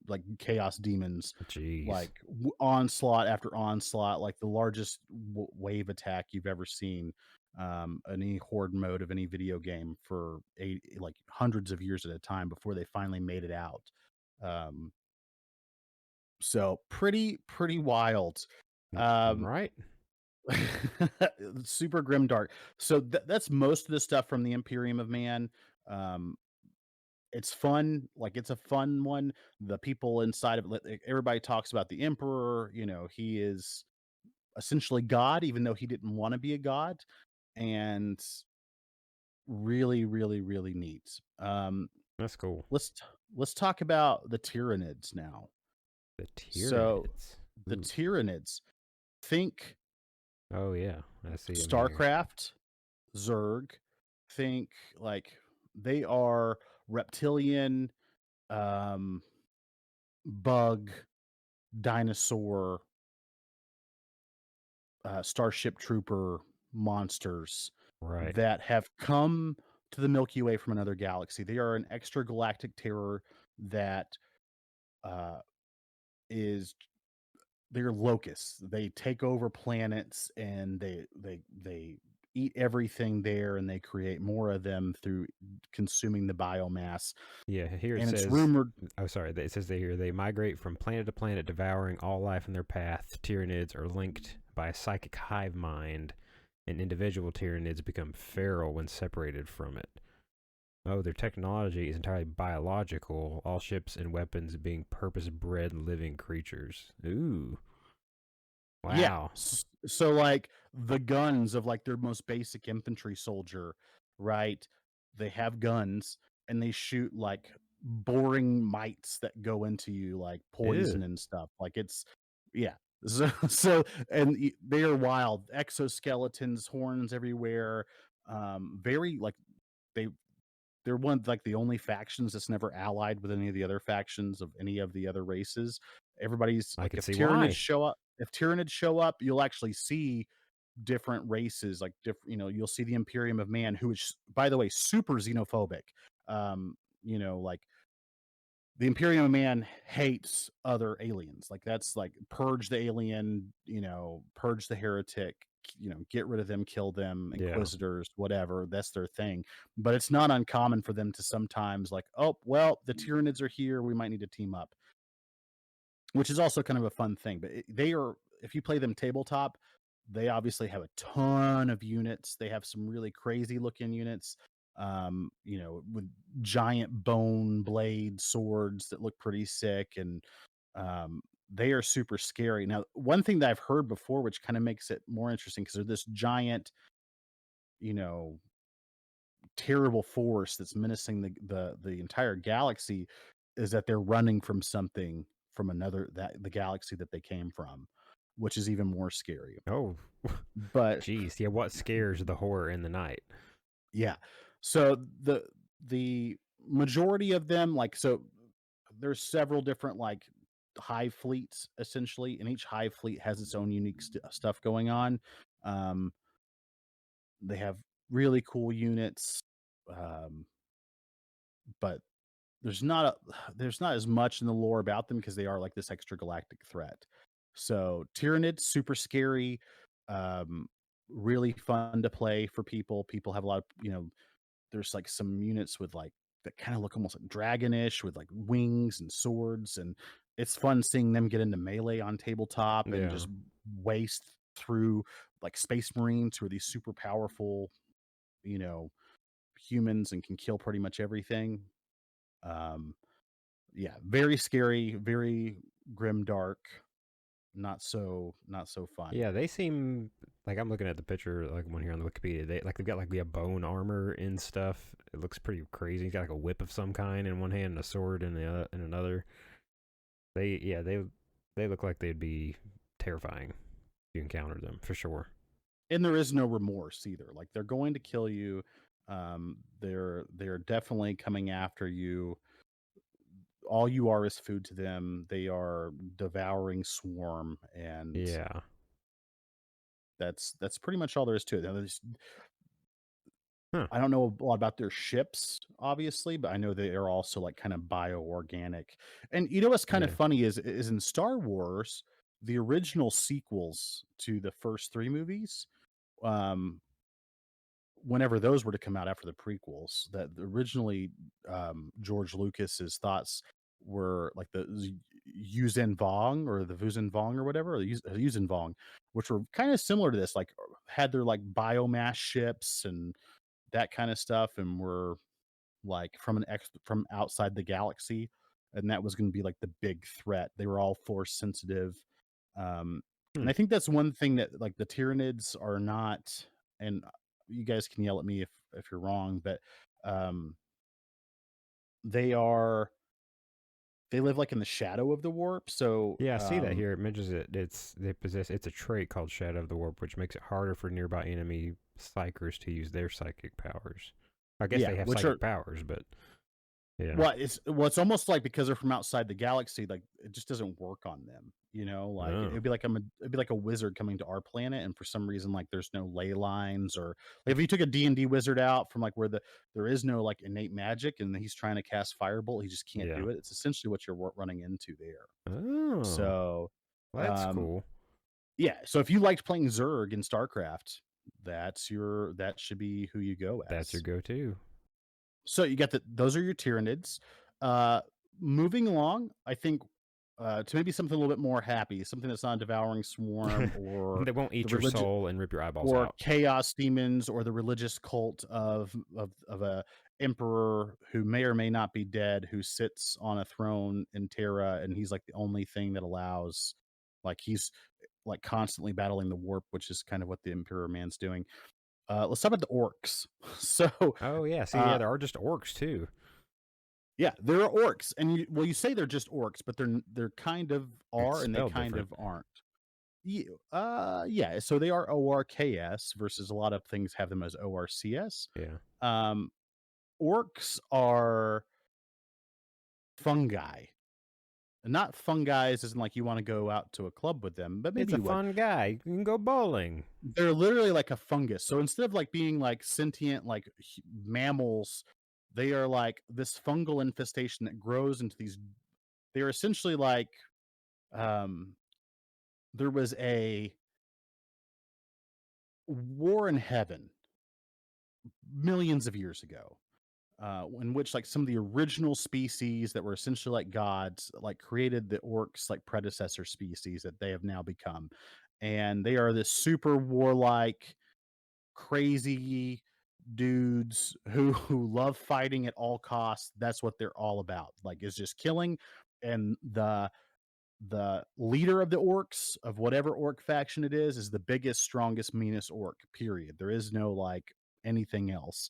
like chaos demons, Jeez. like onslaught after onslaught, like the largest wave attack you've ever seen, any horde mode of any video game for like hundreds of years at a time before they finally made it out. um so pretty wild. um Right. Super grim dark. So that's most of the stuff from the Imperium of Man. um it's fun, like it's a fun one. The people inside of it, like, everybody talks about the Emperor. He is essentially God, even though he didn't want to be a god. And really neat. That's cool. Let's t- let's talk about the Tyranids now. The So Tyranids. the Ooh. Tyranids, think Oh yeah, I see them here. StarCraft, Zerg. Think like they are reptilian, um, bug, dinosaur, Starship Trooper monsters Right. that have come to the Milky Way from another galaxy. They are an extragalactic terror that uh, is they're locusts. They take over planets, and they eat everything there, and they create more of them through consuming the biomass. Yeah, here it And it's says. rumored, Oh, sorry. It says they here they migrate from planet to planet, devouring all life in their path. Tyranids are linked by a psychic hive mind, and individual Tyranids become feral when separated from it. Oh, their technology is entirely biological. All ships and weapons being purpose-bred living creatures. Ooh, Yeah. wow. So like the guns of like their most basic infantry soldier, right? They have guns and they shoot like boring mites that go into you like Ew. poison and stuff. Like it's yeah. So and they are wild. Exoskeletons, horns everywhere. Very like they they're one of, like, the only factions that's never allied with any of the other factions of any of the other races. Everybody's I like, could see why. if Tyranids show up, you'll actually see different races, like, you'll see the Imperium of Man, who is, by the way, super xenophobic. Like, the Imperium of Man hates other aliens. Like, that's, like, purge the alien, purge the heretic, get rid of them, kill them, Yeah. inquisitors, whatever. That's their thing. But it's not uncommon for them to sometimes like, oh, well, the Tyranids are here. We might need to team up, which is also kind of a fun thing. But they are, if you play them tabletop, they obviously have a ton of units. They have some really crazy looking units, with giant bone blade swords that look pretty sick, and um, they are super scary. Now, one thing that I've heard before, which kind of makes it more interesting, because they're this giant, you know, terrible force that's menacing the entire galaxy, is that they're running from something from another that the galaxy that they came from, which is even more scary. Oh, But geez. Yeah, what scares the horror in the night? yeah, so the majority of them, like, so there's several different like hive fleets essentially, and each hive fleet has its own unique stuff going on. Um, they have really cool units, um, but there's not a there's not as much in the lore about them because they are like this extra galactic threat. So Tyranids, super scary, um, really fun to play for people. People have a lot of, there's like some units with like that kind of look almost like dragonish with like wings and swords, and it's fun seeing them get into melee on tabletop and Yeah. just waste through like space marines who are these super powerful, you know, humans and can kill pretty much everything. Um, yeah, very scary, very grim dark, not so fun. Yeah, they seem like I'm looking at the picture, like one here on the Wikipedia. They've got like the bone armor and stuff. It looks pretty crazy. He's got like a whip of some kind in one hand and a sword in another. They look like they'd be terrifying if you encountered them for sure. And there is no remorse either. Like, they're going to kill you. They're definitely coming after you. All you are is food to them. They are devouring swarm, and Yeah. that's pretty much all there is to it. Now, Huh. I don't know a lot about their ships, obviously, but I know they are also like kind of bioorganic. And you know what's kind of Yeah. funny is in Star Wars, the original sequels to the first three movies, um, whenever those were to come out after the prequels, that originally George Lucas's thoughts were like the Yuuzhan Vong or the Vuzen Vong or whatever, or the Yuuzhan Vong, which were kind of similar to this, like had their like biomass ships and that kind of stuff, and were like from outside the galaxy, and that was going to be like the big threat. They were all force sensitive, Hmm. and I think that's one thing that like the Tyranids are not. And you guys can yell at me if you're wrong, but um, they are they live like in the shadow of the warp. So Yeah, I see that here. It mentions it's a trait called Shadow of the Warp, which makes it harder for nearby enemy psychers to use their psychic powers. I guess yeah, they have which are psychic powers, but yeah. it's almost like because they're from outside the galaxy, like it just doesn't work on them. Like Oh, it'd be like a wizard coming to our planet, and for some reason, like there's no ley lines, or like if you took a D&D wizard out from like where there is no like innate magic, and he's trying to cast firebolt, he just can't yeah. do it. It's essentially what you're running into there. Oh, So, well, that's um, cool. yeah. So if you liked playing Zerg in StarCraft, that should be who you go That's your as. go-to. So you got those are your Tyranids. Uh, Moving along, I think to maybe something a little bit more happy, something that's not devouring swarm or They won't the eat your religion soul and rip your eyeballs or out. chaos demons or the religious cult of a emperor who may or may not be dead, who sits on a throne in Terra, and he's like the only thing that allows, like he's like constantly battling the warp, which is kind of what the Emperor Man's doing. Let's talk about the orcs. So, Oh yeah, see, yeah, uh, there are just orcs too. yeah, there are orcs, and you say they're just orcs, but they're kind of It's are, and they spelled kind different. of aren't. Yeah. So they are ORKS versus a lot of things have them as ORCS. Yeah. Um, orcs are fungi. Not fungi as in like you want to go out to a club with them, but It's maybe a you would. fun guy. You can go bowling. They're literally like a fungus. So instead of like being like sentient like mammals, they are like this fungal infestation that grows into these. They're essentially like um there was a war in heaven millions of years ago, in which like some of the original species that were essentially like gods, like created the orcs like predecessor species that they have now become, and they are this super warlike, crazy dudes who love fighting at all costs. That's what they're all about. Like is just killing, and the leader of the orcs of whatever orc faction it is the biggest, strongest, meanest orc. Period. There is no like anything else.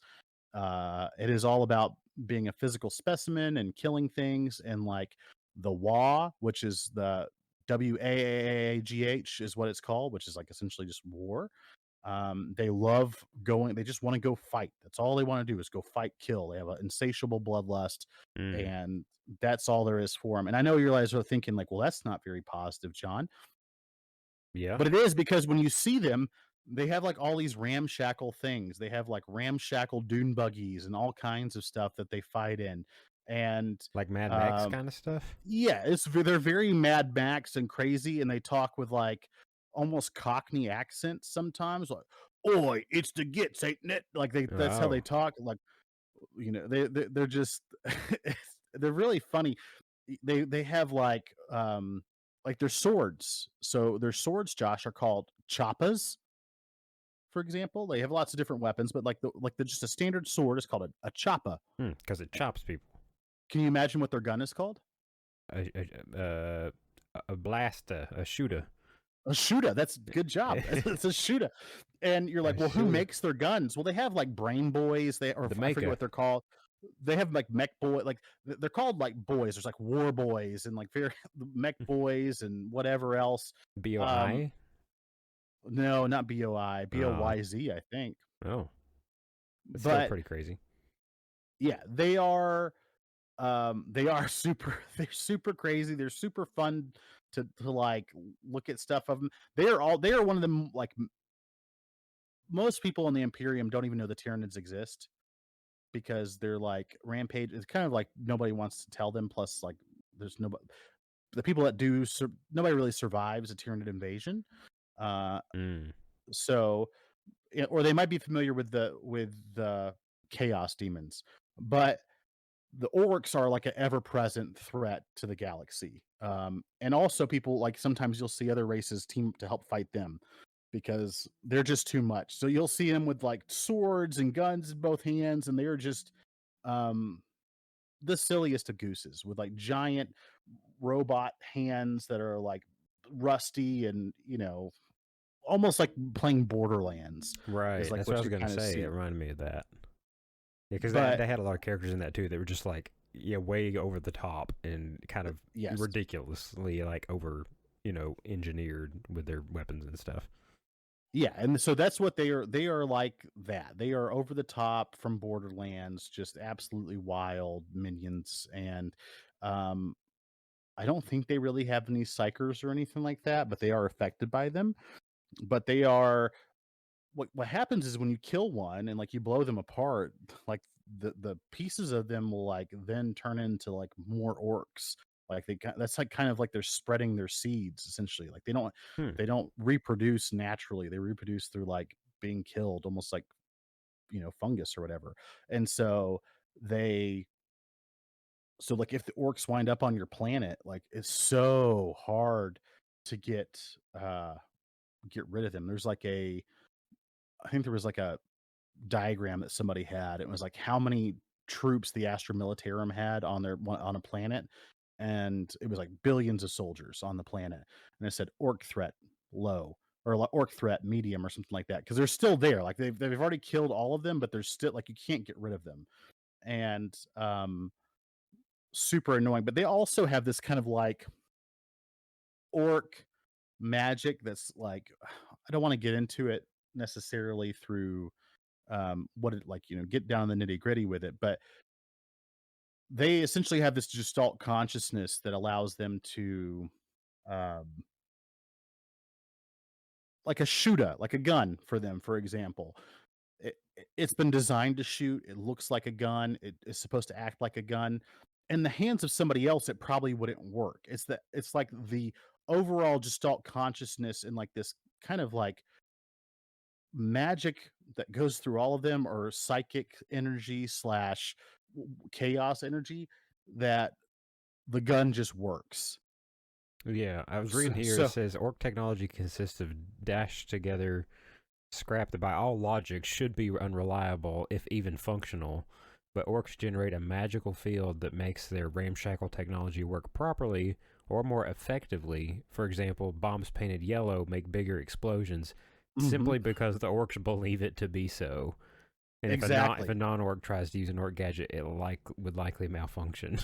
It is all about being a physical specimen and killing things, and like the WA, which is the WAAGH is what it's called, which is like essentially just war. They love going. They just want to go fight. That's all they want to do is go fight, kill. They have an insatiable bloodlust, Mm. and that's all there is for them. And I know you guys are thinking like, well, that's not very positive, John. Yeah. But it is because when you see them, they have like all these ramshackle things. They have like ramshackle dune buggies and all kinds of stuff that they fight in. And Like Mad Max um, kind of stuff. yeah, they're very Mad Max and crazy, and they talk with like almost Cockney accents sometimes, like "Oi, it's the gits, ain't it?" Like that's how they Oh. talk. Like they're just they're really funny. They have like their swords. So their swords, Josh, are called choppas. For example, they have lots of different weapons, but like the just a standard sword is called a choppa. Because it chops people. Can you imagine what their gun is called? A blaster, a shooter. A shooter. That's good job. It's a shooter. And you're A like, well, who shooter. makes their guns? Well, they have like brain boys. Or The I forget maker. what they're called. They have like mech boy, like they're called like boys. There's like war boys and like very mech boys and whatever else. Um, BOI. no, not BOI, Oh. BOYZ, I think. Oh. It's still But pretty crazy. yeah, they are super they're super crazy. They're super fun to like look at stuff of them. They are one of them like most people in the Imperium don't even know the Tyranids exist because they're like rampage. It's kind of like nobody wants to tell them. Plus, like, there's nobody. The people that do, nobody really survives a Tyranid invasion. Uh, Mm. so, or they might be familiar with the chaos demons, but the orcs are like an ever-present threat to the galaxy. And also, people like sometimes you'll see other races team up to help fight them because they're just too much. So you'll see them with like swords and guns in both hands, and they're just um, the silliest of gooses with like giant robot hands that are like rusty and almost like playing Borderlands is Right. like That's what I what was you gonna kind of say. It see. reminded me of that. Yeah, because But they had a lot of characters in that too. They were just like way over the top and kind of yes, ridiculously like over engineered with their weapons and stuff. yeah, and so that's what they are. They are like that. They are over the top from Borderlands, just absolutely wild minions. And um, I don't think they really have any psychers or anything like that, but they are affected by them. But they are what happens is when you kill one and like you blow them apart, like the pieces of them will like then turn into like more orcs. Like that's like kind of like they're spreading their seeds essentially. Like Hmm. they don't reproduce naturally. They reproduce through like being killed, almost like fungus or whatever. And so they like if the orcs wind up on your planet, like it's so hard to uh get rid of them. There's like I think there was like a diagram that somebody had. It was like how many troops the Astra Militarum had on on a planet, and it was like billions of soldiers on the planet, and it said orc threat low or orc threat medium or something like that because they're still there. Like they've already killed all of them, but they're still like you can't get rid of them, and super annoying. But they also have this kind of like orc magic that's like I don't want to get into it necessarily through what it like get down the nitty gritty with it, but they essentially have this gestalt consciousness that allows them to um like a shooter, like a gun for them, for example. It's been designed to shoot. It looks like a gun. It is supposed to act like a gun. In the hands of somebody else, it probably wouldn't work. It's like the overall gestalt consciousness and like this kind of like magic that goes through all of them or psychic energy slash chaos energy that the gun just works. Yeah, I was So, reading here. It so says orc technology consists of dashed together scrap that by all logic should be unreliable, if even functional. But orcs generate a magical field that makes their ramshackle technology work properly or more effectively. For example, bombs painted yellow make bigger explosions mhm, simply because the orcs believe it to be so. And if a exactly. non-orc tries to use an orc gadget, it would likely malfunction.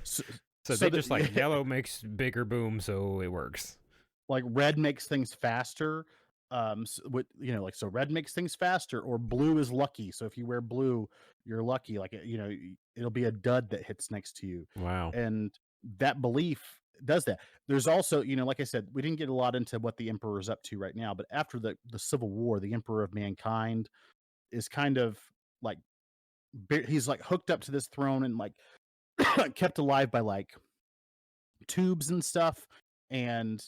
So, So so they that just like yellow makes bigger boom, so it works. like red makes things faster. What like so red makes things faster, or blue is lucky. So if you wear blue, you're lucky. Like it'll be a dud that hits next to you, Wow. and that belief does that. There's also like I said, we didn't get a lot into what the emperor is up to right now, but after the Civil War, the emperor of mankind is kind of like he's like hooked up to this throne and like kept alive by like tubes and stuff, and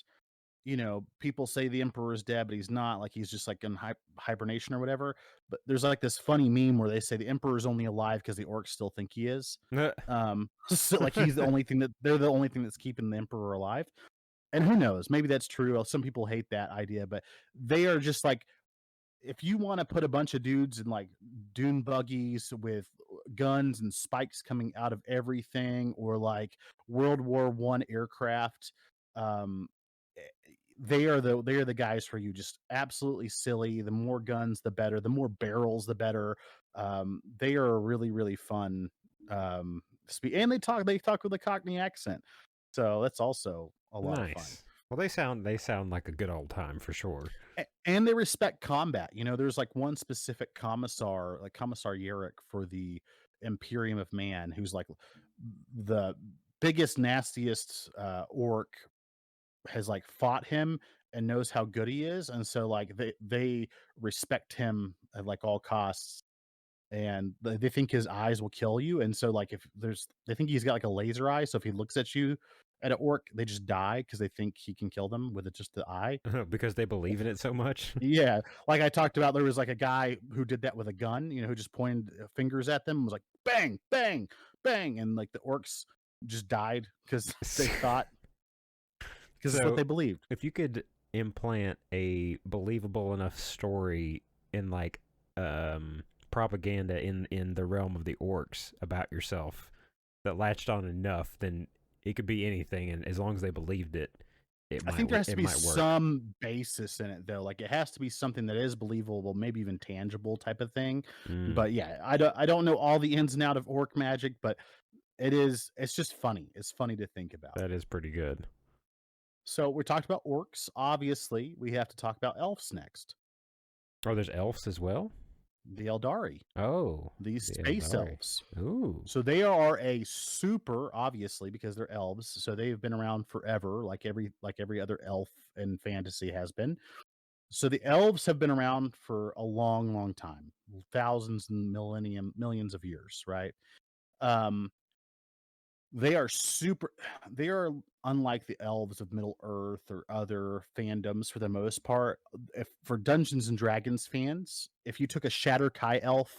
people say the emperor is dead, but he's not. Like he's just like in hibernation or whatever. But there's like this funny meme where they say the emperor is only alive because the orcs still think he is. So like he's the only thing that they're the only thing that's keeping the emperor alive. And who knows? Maybe that's true. Some people hate that idea, but they are just like if you want to put a bunch of dudes in like dune buggies with guns and spikes coming out of everything, or like World War I aircraft, um, they are the guys for you. Just absolutely silly. The more guns, the better. The more barrels, the better. They are a really fun and they talk with a Cockney accent, so that's also a lot of fun. Nice. Well, they sound like a good old time for sure. And they respect combat. There's like one specific commissar, like Commissar Yarrick for the Imperium of Man, who's like the biggest, nastiest orc, has like fought him and knows how good he is, and so like they respect him at like all costs, and they think his eyes will kill you, and so like if there's they think he's got like a laser eye, so if he looks at you at an orc, they just die because they think he can kill them with just the eye. Because they believe in it so much. Yeah, like I talked about, there was like a guy who did that with a gun, who just pointed fingers at them and was like, "Bang, bang, bang," and like the orcs just died because they thought because it's what So, they believed. if you could implant a believable enough story in like propaganda in the realm of the orcs about yourself that latched on enough, then it could be anything, and as long as they believed it, I think there has to it be might work. some basis in it though. Like it has to be something that is believable, maybe even tangible type of thing. Mm, But yeah, I don't know all the ins and out of orc magic, but it's just funny. It's funny to think about. that is pretty good. So we talked about orcs. Obviously, we have to talk about elves next. Oh, there's elves as well. The Eldari, Oh, these the space Eldari. elves. Ooh. So they are a super, obviously, because they're elves. So they have been around forever, like every other elf in fantasy has been. So the elves have been around for a long time, thousands and millions of years, right? Um, they are super. They are unlike the elves of Middle Earth or other fandoms for the most part. If for Dungeons and Dragons fans, if you took a Shatterkai elf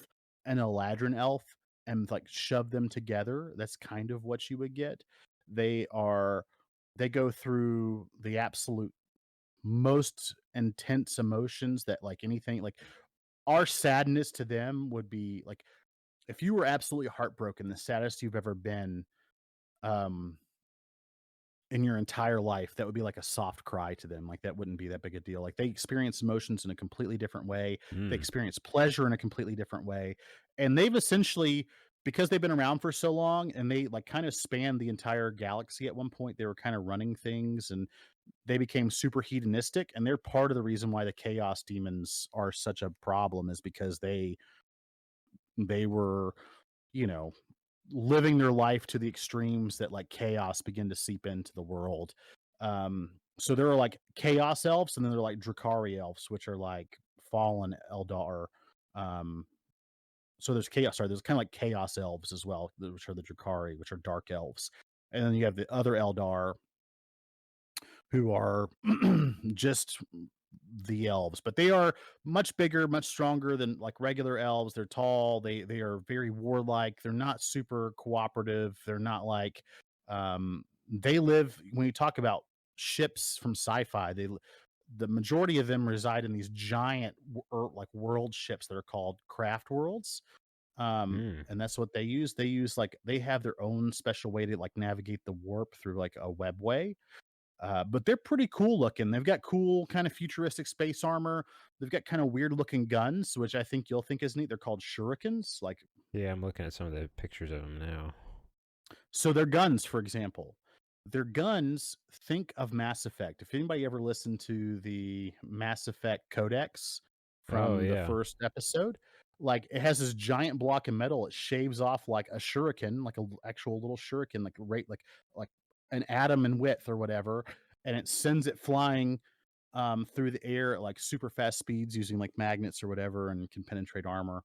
and a Ladrin elf and like shove them together, that's kind of what you would get. They are they go through the absolute most intense emotions that like anything like our sadness to them would be like if you were absolutely heartbroken, the saddest you've ever been, um, in your entire life, that would be like a soft cry to them. Like, that wouldn't be that big a deal. Like, they experience emotions in a completely different way. They Mm. experience pleasure in a completely different way. And they've essentially, because they've been around for so long and they like kind of span the entire galaxy at one point, they were kind of running things and they became super hedonistic. And they're part of the reason why the chaos demons are such a problem is because they were, you know, living their life to the extremes that like chaos begin to seep into the world. So there are like chaos elves, and then there are like Drakari elves, which are like fallen Eldar. Um, so there's chaos. Sorry, there's kind of like chaos elves as well, which are the Drakari, which are dark elves, and then you have the other Eldar, who are just the elves, but they are much bigger, much stronger than like regular elves. They're tall. They are very warlike. They're not super cooperative. They're not like they live when you talk about ships from sci-fi, the majority of them reside in these giant like world ships that are called craft worlds. Mm. And that's what they use. They use like they have their own special way to like navigate the warp through like a webway, but they're pretty cool looking. They've got cool kind of futuristic space armor. They've got kind of weird looking guns, which I think you'll think is neat. They're called shurikens. Like, Yeah, I'm looking at some of the pictures of them now. so their guns, for example, their guns, think of Mass Effect. If anybody ever listened to the Mass Effect Codex Oh from the yeah. first episode, like it has this giant block of metal. It shaves off like a shuriken, like a actual little shuriken, like rate like an atom in width or whatever, and it sends it flying through the air at like super fast speeds using like magnets or whatever, and can penetrate armor.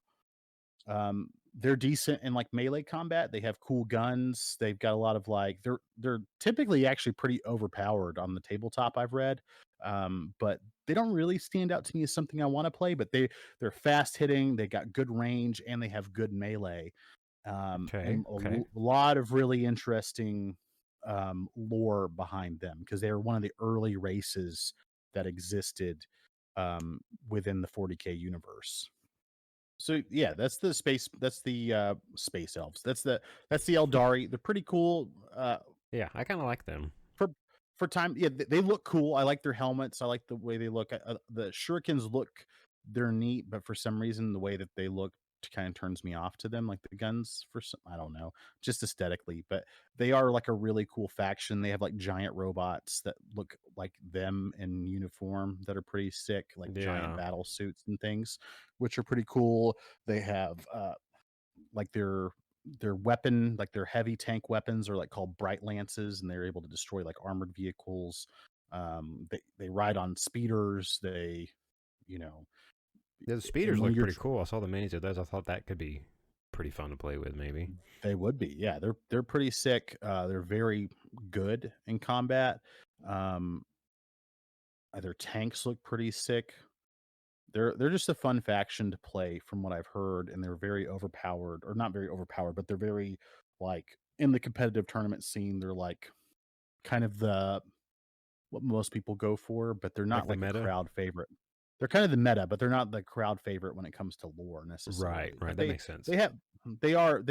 They're decent in like melee combat. They have cool guns. They've got a lot of like they're typically actually pretty overpowered on the tabletop I've read. But they don't really stand out to me as something I want to play, but they're fast hitting, they got good range, and they have good melee. Okay. And Okay. lot of really interesting lore behind them because they were one of the early races that existed um, within the 40K universe. So yeah, that's the space elves. That's the Eldari. They're pretty cool. Yeah, I kind of like them. For time, yeah, they look cool. I like their helmets. I like the way they look. The shurikens look, they're neat, but for some reason, the way that they look kind of turns me off to them. Like the guns, for some, I don't know, just aesthetically. But they are like a really cool faction. They have like giant robots that look like them in uniform that are pretty sick, like giant Yeah. battle suits and things, which are pretty cool. They have like their weapon, like their heavy tank weapons are like called bright lances, and they're able to destroy like armored vehicles. They ride on speeders. They, you know, Yeah, the speeders and when look you're pretty cool. I saw the minis of those. I thought that could be pretty fun to play with, maybe. they would be, yeah, they're pretty sick. They're very good in combat. Um, their tanks look pretty sick. They're just a fun faction to play from what I've heard, and they're very overpowered, or not very overpowered, but they're very like in the competitive tournament scene. They're like kind of the what most people go for, but they're Like not the like a meta. crowd favorite. They're kind of the meta, but they're not the crowd favorite when it comes to lore Right. necessarily. Right. But That makes sense. they have they are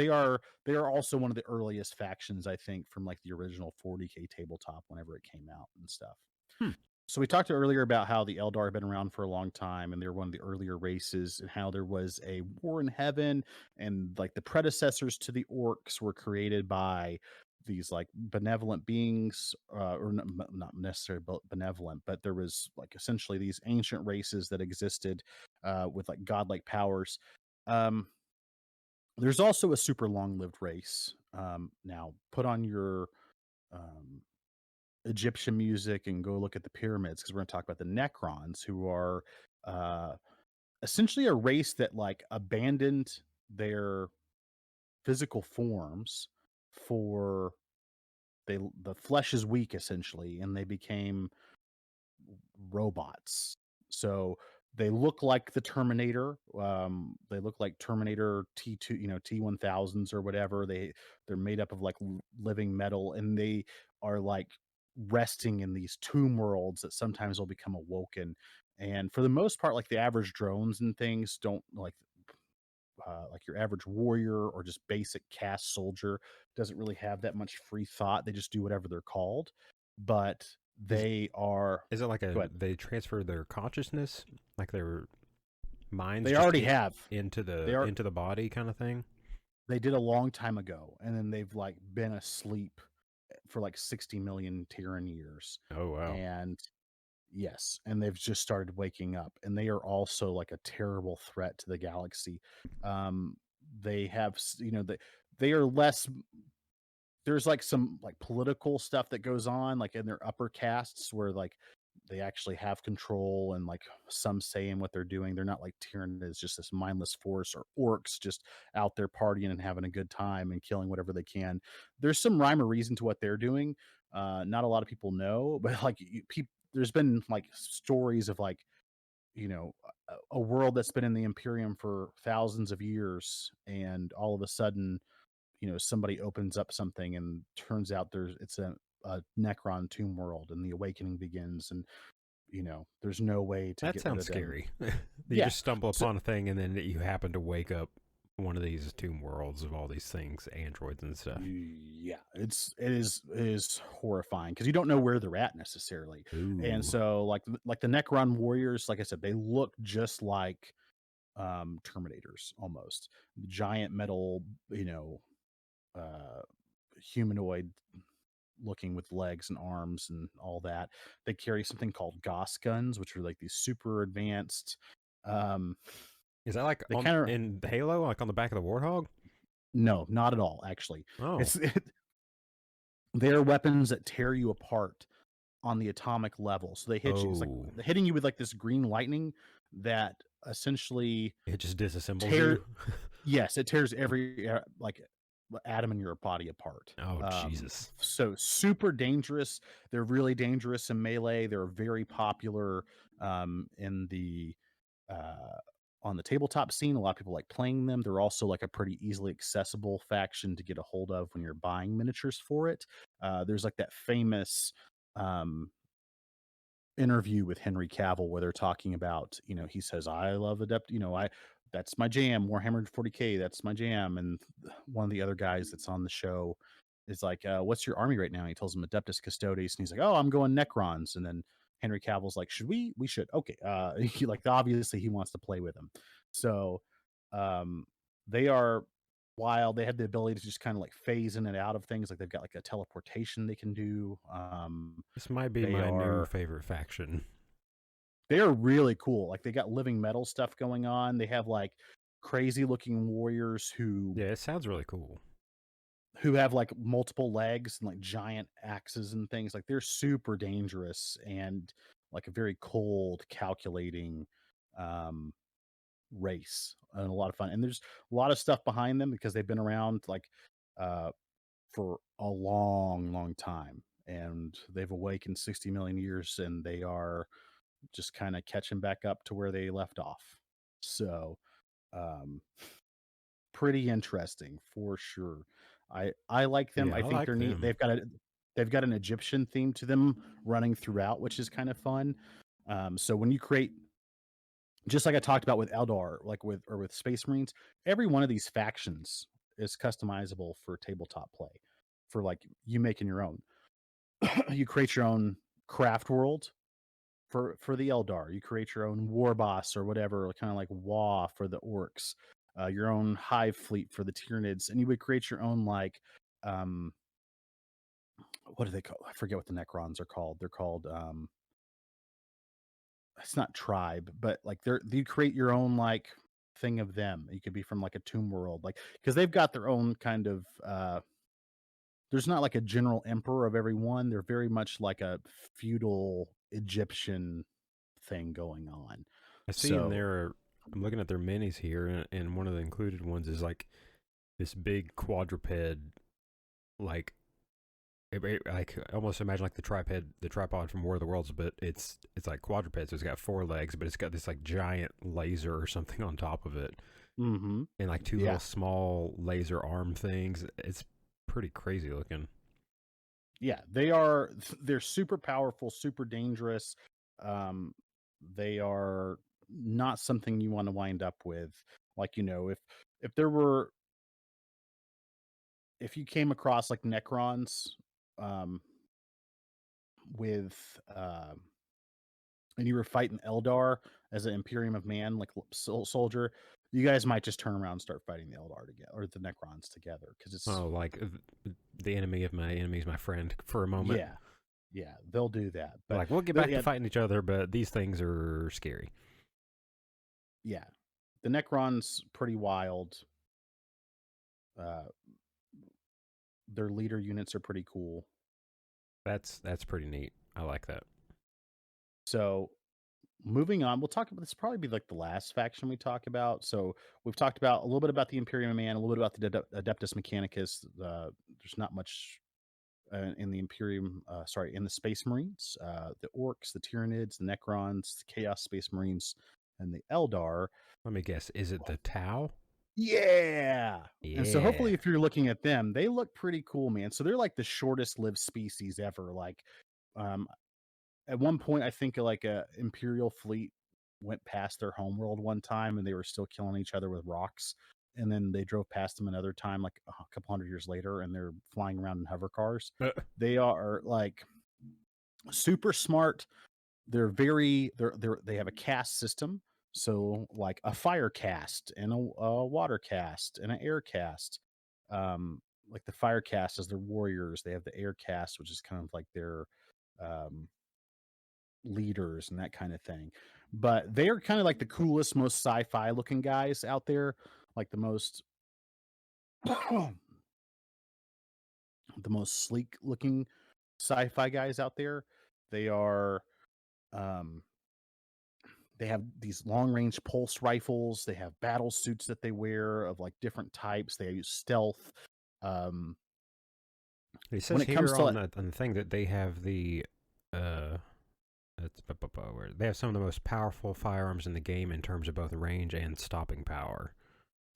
also one of the earliest factions, I think, from like the original 40K tabletop whenever it came out and stuff. Hmm. So we talked earlier about how the Eldar have been around for a long time, and they're one of the earlier races, and how there was a war in heaven, and like the predecessors to the orcs were created by these like benevolent beings, or not necessarily benevolent, but there was like essentially these ancient races that existed with like godlike powers. Um, there's also a super long-lived race. Now, put on your um, Egyptian music and go look at the pyramids because we're going to talk about the Necrons, who are uh, essentially a race that like abandoned their physical forms for the flesh is weak essentially, and they became robots. So they look like the Terminator. They look like Terminator T2, T1000s or whatever. They're made up of like living metal, and they are like resting in these tomb worlds that sometimes will become awoken. And for the most part, like the average drones and things don't like like your average warrior or just basic caste soldier doesn't really have that much free thought. They just do whatever they're called. But Is they are is it like go a ahead. they transfer their consciousness, like their minds They just already have. They are into the body kind of thing? they did a long time ago, and then they've like been asleep for like 60 million Terran years. Oh wow. And yes, and they've just started waking up, and they are also like a terrible threat to the galaxy. Um, they have, they are less. There's like some like political stuff that goes on, like in their upper castes, where like they actually have control and like some say in what they're doing. They're not like Tyranid is just this mindless force, or orcs just out there partying and having a good time and killing whatever they can. There's some rhyme or reason to what they're doing. Not a lot of people know, but like people, there's been like stories of like a world that's been in the Imperium for thousands of years, and all of a sudden somebody opens up something and turns out it's a Necron tomb world, and the awakening begins, and there's no way to That get rid sounds of them. scary. You Yeah. just stumble So upon a thing and then you happen to wake up one of these tomb worlds of all these things, androids and stuff. yeah, it is horrifying because you don't know where they're at necessarily. And Ooh. so like the Necron warriors, like I said, they look just like Terminators almost. Giant metal, uh humanoid looking with legs and arms and all that. They carry something called Gauss guns, which are like these super advanced. Um, Is that like they on kind of in Halo, like on the back of the Warthog? no, not at all. Actually, Oh. it's they are weapons that tear you apart on the atomic level. So they hit you. It's like Oh. hitting you with like this green lightning that essentially It just disassembles you? tear. Yes, it tears every like atom in your body apart. Oh, Jesus. So super dangerous. They're really dangerous in melee. They're very popular in the uh, on the tabletop scene. A lot of people like playing them. They're also like a pretty easily accessible faction to get a hold of when you're buying miniatures for it. There's like that famous um, interview with Henry Cavill where they're talking about, he says, I love Adept, that's my jam, Warhammer 40K, that's my jam. And one of the other guys that's on the show is like, what's your army right now? And he tells him Adeptus Custodes, and he's like, oh, I'm going Necrons. And then Henry Cavill's like, should we should. Okay. He like obviously he wants to play with him. So um they are wild. They have the ability to just kind of like phase in and out of things. Like they've got like a teleportation they can do. This might be They my new are favorite faction. they're really cool. Like they got living metal stuff going on. They have like crazy looking warriors Yeah, it sounds really cool. who have like multiple legs and like giant axes and things. Like they're super dangerous and like a very cold, calculating um race, and a lot of fun. And there's a lot of stuff behind them because they've been around like uh for a long, long time. And they've awakened 60 million years, and they are just kind of catching back up to where they left off. So, um, pretty interesting for sure. I like them. Yeah, I I think like they're neat. them. They've got an Egyptian theme to them running throughout, which is kind of fun. So when you create, just like I talked about with Eldar, like with Space Marines, every one of these factions is customizable for tabletop play. For like you making your own, you create your own craft world for the Eldar. You create your own war boss or whatever, kind of like Wa for the orcs, your own hive fleet for the Tyranids, and you would create your own like um what do they call? I forget what the Necrons are called. They're called it's not tribe, but like you create your own like thing of them. You could be from like a tomb world, like because they've got their own kind of there's not like a general emperor of every one. They're very much like a feudal Egyptian thing going on. I see in So there, I'm looking at their minis here, and one of the included ones is like this big quadruped, like like almost imagine like the tripod from War of the Worlds, but it's like quadruped, so it's got four legs, but it's got this like giant laser or something on top of it, mhm. and like two little Yeah. small laser arm things. It's pretty crazy looking. Yeah, they're super powerful, super dangerous. Um, they are not something you want to wind up with. Like, if if there were if you came across like Necrons, um, with and you were fighting Eldar as an Imperium of Man, like soldier, you guys might just turn around and start fighting the Eldar together or the Necrons together because it's Oh, like the enemy of my enemy is my friend for a moment. yeah, yeah, they'll do that. But Like we'll get back to the fighting each other, but these things are scary. yeah, the Necrons pretty wild. Uh, their leader units are pretty cool. That's pretty neat. I like that. So moving on, we'll talk about this. Probably be like the last faction we talk about. So we've talked about a little bit about the Imperium Man, a little bit about the Adeptus Mechanicus. There's not much in the Imperium. Sorry, in the Space Marines, the Orcs, the Tyranids, the Necrons, the Chaos Space Marines, and the Eldar. Let me guess. Is it the Tau? Yeah. And so hopefully Yeah. if you're looking at them, they look pretty cool, man. So they're like the shortest lived species ever. Like um at one point I think like a Imperial fleet went past their homeworld one time and they were still killing each other with rocks. And then they drove past them another time, like a couple hundred years later, and they're flying around in hover cars. They are like super smart. They have a caste system. So like a fire caste and a water caste and an air caste. Like the fire caste is their warriors. They have the air caste, which is kind of like their um leaders and that kind of thing. But they are kind of like the coolest, most sci-fi looking guys out there, like the most the most sleek looking sci-fi guys out there. They are um they have these long range pulse rifles. They have battle suits that they wear of like different types. They use stealth. Um, It when says it comes here to on like, the thing that they have the uh where they have some of the most powerful firearms in the game in terms of both range and stopping power.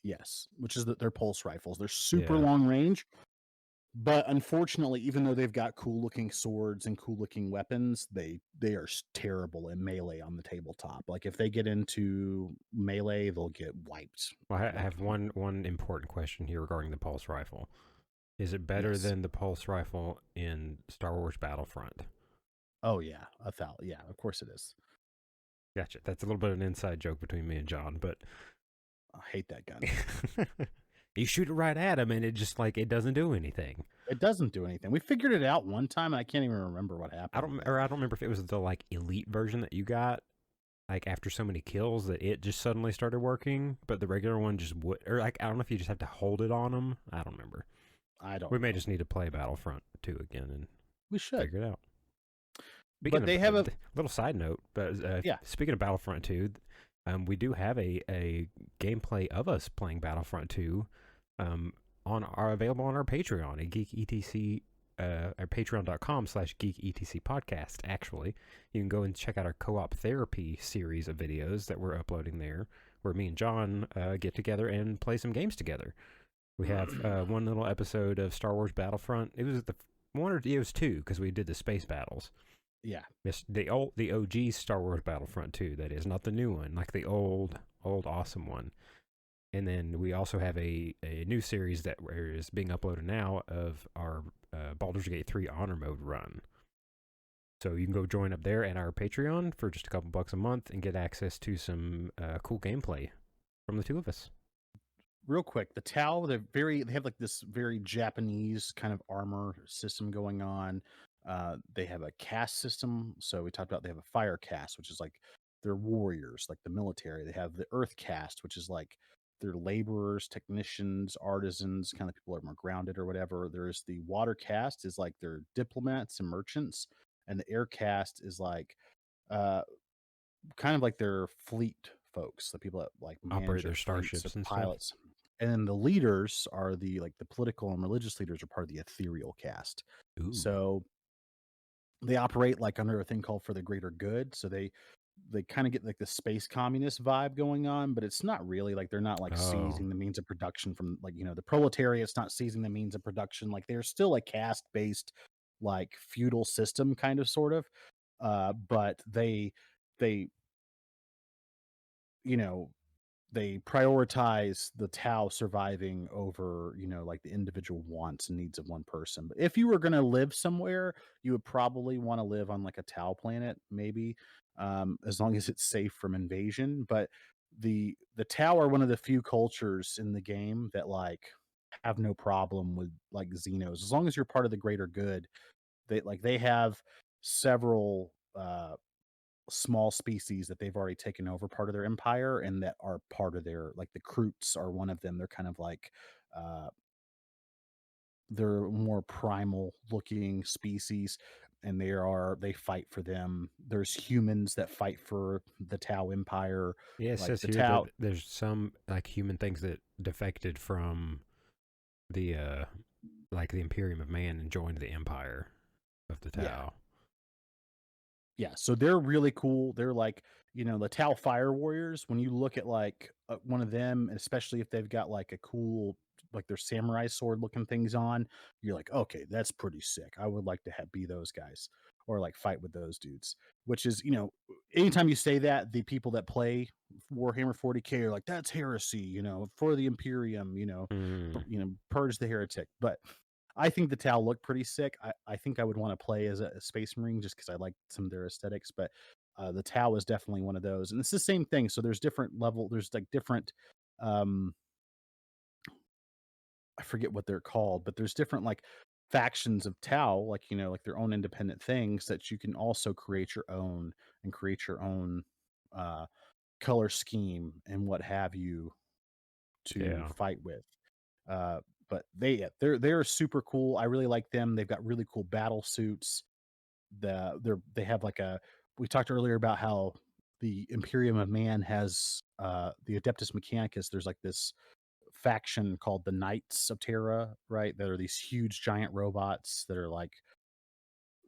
yes, which is that their pulse rifles. They're super Yeah. long range, but unfortunately, even though they've got cool looking swords and cool looking weapons, they are terrible in melee on the tabletop. Like if they get into melee, they'll get wiped. Well, I Like have one important question here regarding the pulse rifle. Is it better yes, than the pulse rifle in Star Wars Battlefront? oh yeah, yeah, of course it is. Gotcha. That's a little bit of an inside joke between me and John, but I hate that gun. you shoot it right at him, and it just like it doesn't do anything. It doesn't do anything. We figured it out one time, and I can't even remember what happened. I don't remember if it was the like elite version that you got, like after so many kills that it just suddenly started working, but the regular one just would, or like I don't know if you just have to hold it on them. I don't remember. I don't We may know. just need to play Battlefront 2 again and We should. figure it out. Speaking But of they have a little side note, but yeah. speaking of Battlefront 2, we do have a gameplay of us playing Battlefront 2 on our available on our Patreon at Geek ETC our patreon.com/Geek ETC podcast. Actually, you can go and check out our co-op therapy series of videos that we're uploading there, where me and John get together and play some games together. We have one little episode of Star Wars Battlefront. It was the one or it was two because we did the space battles. Yeah. Yes, the OG Star Wars Battlefront 2, that is, not the new one, like the old awesome one. And then we also have a new series that is being uploaded now of our Baldur's Gate 3 Honor Mode run. So you can go join up there at our Patreon for just a couple bucks a month and get access to some cool gameplay from the two of us. Real quick, the Tau, they have like this very Japanese kind of armor system going on. They have a caste system. So we talked about they have a fire caste, which is like they're warriors, like the military. They have the earth caste, which is like they're laborers, technicians, artisans, kind of people that are more grounded or whatever. There's the water caste is like they're diplomats and merchants, and the air caste is like uh kind of like their fleet folks, the people that like manage Operate their their fleets, the starships and stuff. pilots. And then the leaders are the political and religious leaders are part of the ethereal caste. Ooh. So they operate like under a thing called for the greater good. So they kind of get like the space communist vibe going on, but it's not really like they're not like Oh. seizing the means of production from like, you know, the proletariat's not seizing the means of production. Like they're still a caste based, like feudal system kind of sort of. But they, you know, they prioritize the Tau surviving over, like the individual wants and needs of one person. But if you were going to live somewhere, you would probably want to live on like a Tau planet, maybe, as long as it's safe from invasion. But the Tau are one of the few cultures in the game that like have no problem with like Xenos, as long as you're part of the greater good. They have several small species that they've already taken over part of their empire and that are part of their like the Kroots are one of them. They're kind of like uh they're more primal looking species and they fight for them. There's humans that fight for the Tau Empire. Yeah, it Like says the here Tau, that there's some like human things that defected from the like the Imperium of Man and joined the Empire of the yeah. Tau. Yeah, so they're really cool. They're like, the Tau Fire Warriors. When you look at like one of them, especially if they've got like a cool, like their samurai sword looking things on, you're like, okay, that's pretty sick. I would like to be those guys or like fight with those dudes. Which is, anytime you say that, the people that play Warhammer 40K are like, that's heresy, for the Imperium, Mm. purge the heretic. But I think the Tau look pretty sick. I think I would want to play as a Space Marine just because I like some of their aesthetics. But the Tau is definitely one of those, and it's the same thing. So there's different level. There's like different. Um, I forget what they're called, but there's different like factions of Tau, like like their own independent things that you can also create your own and create your own uh, color scheme and what have you to Yeah. fight with. Uh, but they're super cool. I really like them. They've got really cool battle suits. They have like a we talked earlier about how the Imperium of Man has the Adeptus Mechanicus. There's like this faction called the Knights of Terra, right? That are these huge giant robots that are like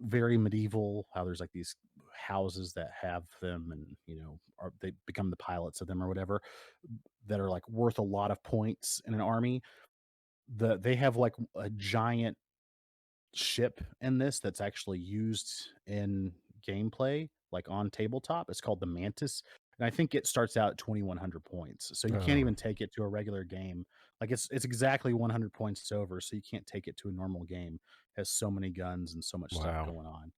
very medieval. How there's like these houses that have them and they become the pilots of them or whatever that are like worth a lot of points in an army. They have like a giant ship in this that's actually used in gameplay, like on tabletop. It's called the Mantis, and I think it starts out at 2,100 points. So you can't Oh, even take it to a regular game. Like it's exactly 100 points over, so you can't take it to a normal game. It has so many guns and so much stuff wow. going on.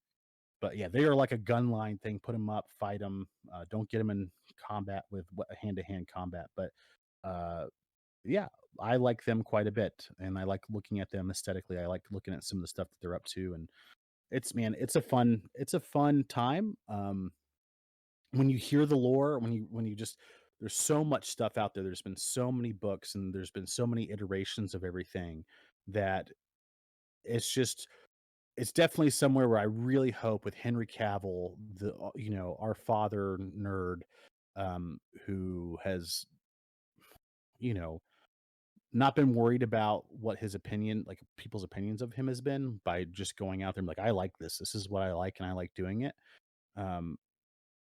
But yeah, they are like a gun line thing. Put them up, fight them. Don't get them in combat with hand to hand combat, but uh, yeah, I like them quite a bit, and I like looking at them aesthetically. I like looking at some of the stuff that they're up to, and it's a fun time. When you hear the lore, when you just there's so much stuff out there. There's been so many books, and there's been so many iterations of everything that it's just it's definitely somewhere where I really hope with Henry Cavill, our father nerd, who has you know not been worried about what his opinion, like people's opinions of him has been by just going out there and like, I like this. This is what I like and I like doing it. Um,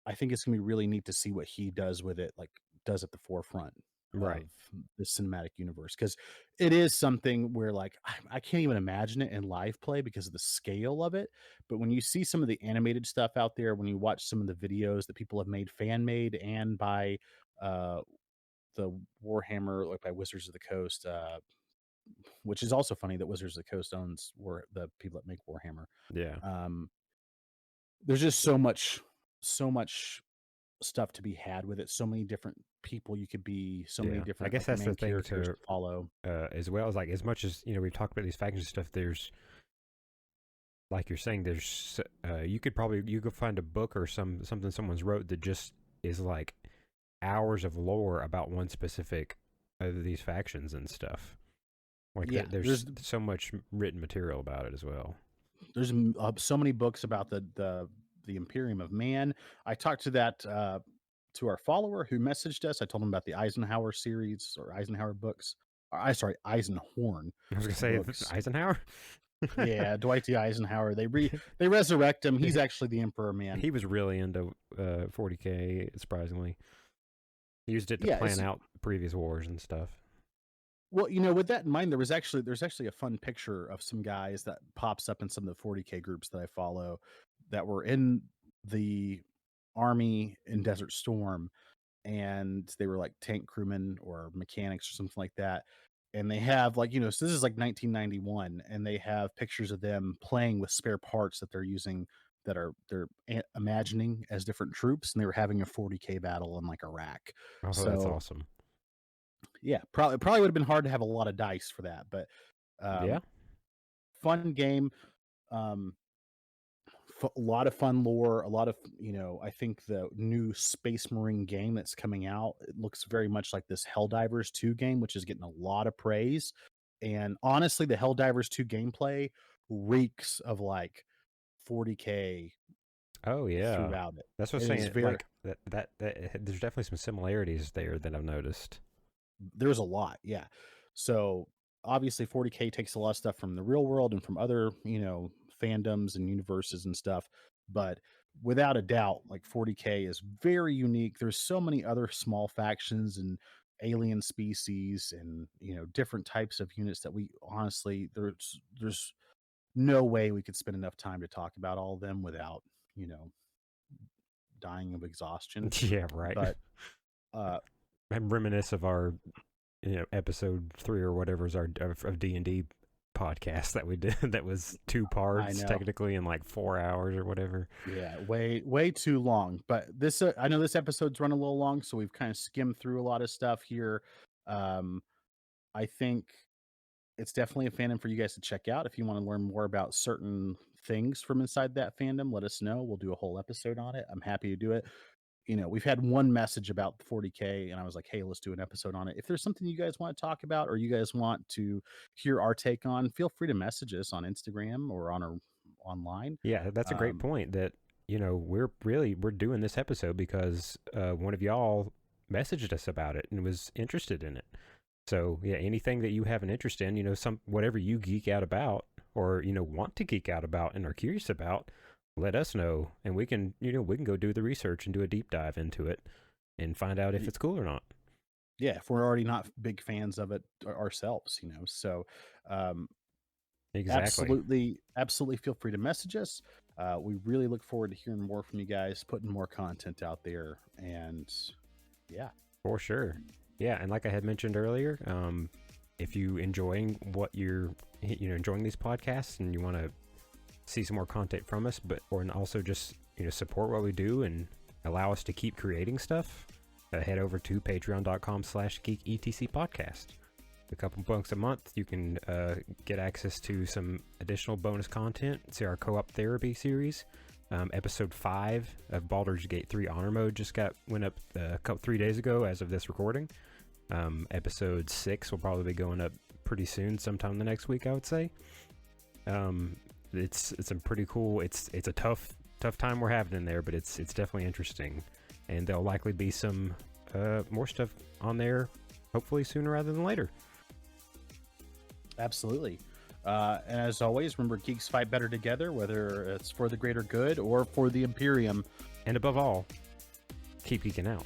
I think it's gonna be really neat to see what he does with it, like does at the forefront Right. of the cinematic universe. Cause it is something where like I can't even imagine it in live play because of the scale of it. But when you see some of the animated stuff out there, when you watch some of the videos that people have made fan made and by uh the Warhammer, like by Wizards of the Coast, which is also funny that Wizards of the Coast owns the people that make Warhammer. Yeah. Um, there's just so much stuff to be had with it. So many different people you could be. So many Yeah. I different guess like that's the main thing characters to to follow. as well as like as much as we've talked about these factions and stuff. There's like you're saying, there's you could find a book or something someone's wrote that just is like hours of lore about one specific of these factions and stuff. Like Yeah, there's so much written material about it as well. there's so many books about the Imperium of Man. I talked to that to our follower who messaged us. I told him about the Eisenhower series or Eisenhower books. Sorry, Eisenhorn I was gonna say books. Eisenhower. Yeah, Dwight D. Eisenhower. They resurrect him. He's actually the Emperor Man. He was really into 40K. Surprisingly, he used it to Yeah, plan out previous wars and stuff. well, with that in mind, there's actually a fun picture of some guys that pops up in some of the 40K groups that I follow that were in the army in Desert Storm, and they were like tank crewmen or mechanics or something like that. And they have like, so this is like 1991, and they have pictures of them playing with spare parts that they're using that they're imagining as different troops, and they were having a 40K battle in like Iraq. Oh, that's So awesome. yeah, probably would have been hard to have a lot of dice for that, but Yeah. fun game. A lot of fun lore, a lot of, I think the new Space Marine game that's coming out, it looks very much like this Helldivers 2 game, which is getting a lot of praise. And honestly, the Helldivers 2 gameplay reeks of like 40K Oh yeah. throughout it. That's what I'm It is saying. very Like that there's definitely some similarities there that I've noticed. There's a lot, yeah. So obviously 40K takes a lot of stuff from the real world and from other, fandoms and universes and stuff. But without a doubt, like 40K is very unique. There's so many other small factions and alien species and different types of units that we honestly there's no way we could spend enough time to talk about all of them without, you know, dying of exhaustion. Yeah, right. But uh I reminisce of our, episode 3 or whatever is our of D&D podcast that we did that was 2 I parts know. technically in like 4 hours or whatever. Yeah, way too long. But this, I know this episode's run a little long, so we've kind of skimmed through a lot of stuff here. Um, I think it's definitely a fandom for you guys to check out. If you want to learn more about certain things from inside that fandom, let us know. We'll do a whole episode on it. I'm happy to do it. We've had one message about 40K, and I was like, hey, let's do an episode on it. If there's something you guys want to talk about or you guys want to hear our take on, feel free to message us on Instagram or on our online. Yeah, that's a great point that, we're doing this episode because one of y'all messaged us about it and was interested in it. So, yeah, anything that you have an interest in, whatever you geek out about or, want to geek out about and are curious about, let us know, and we can go do the research and do a deep dive into it and find out if it's cool or not. Yeah, if we're already not big fans of it ourselves, so Exactly. absolutely feel free to message us. We really look forward to hearing more from you guys, putting more content out there, and yeah, For sure. Yeah, and like I had mentioned earlier, if you enjoying what you're enjoying these podcasts and you want to see some more content from us, and also just support what we do and allow us to keep creating stuff, head over to patreon.com/geeketcpodcast. A couple bucks a month, you can get access to some additional bonus content. See our co-op therapy series. Episode 5 of Baldur's Gate 3 Honor Mode just went up 3 days ago as of this recording. Episode 6 will probably be going up pretty soon, sometime the next week, I would say. It's some pretty cool. It's a tough time we're having in there, but it's definitely interesting, and there'll likely be some more stuff on there, hopefully sooner rather than later. absolutely. And as always, remember, geeks fight better together, whether it's for the greater good or for the Imperium. And above all, keep geeking out.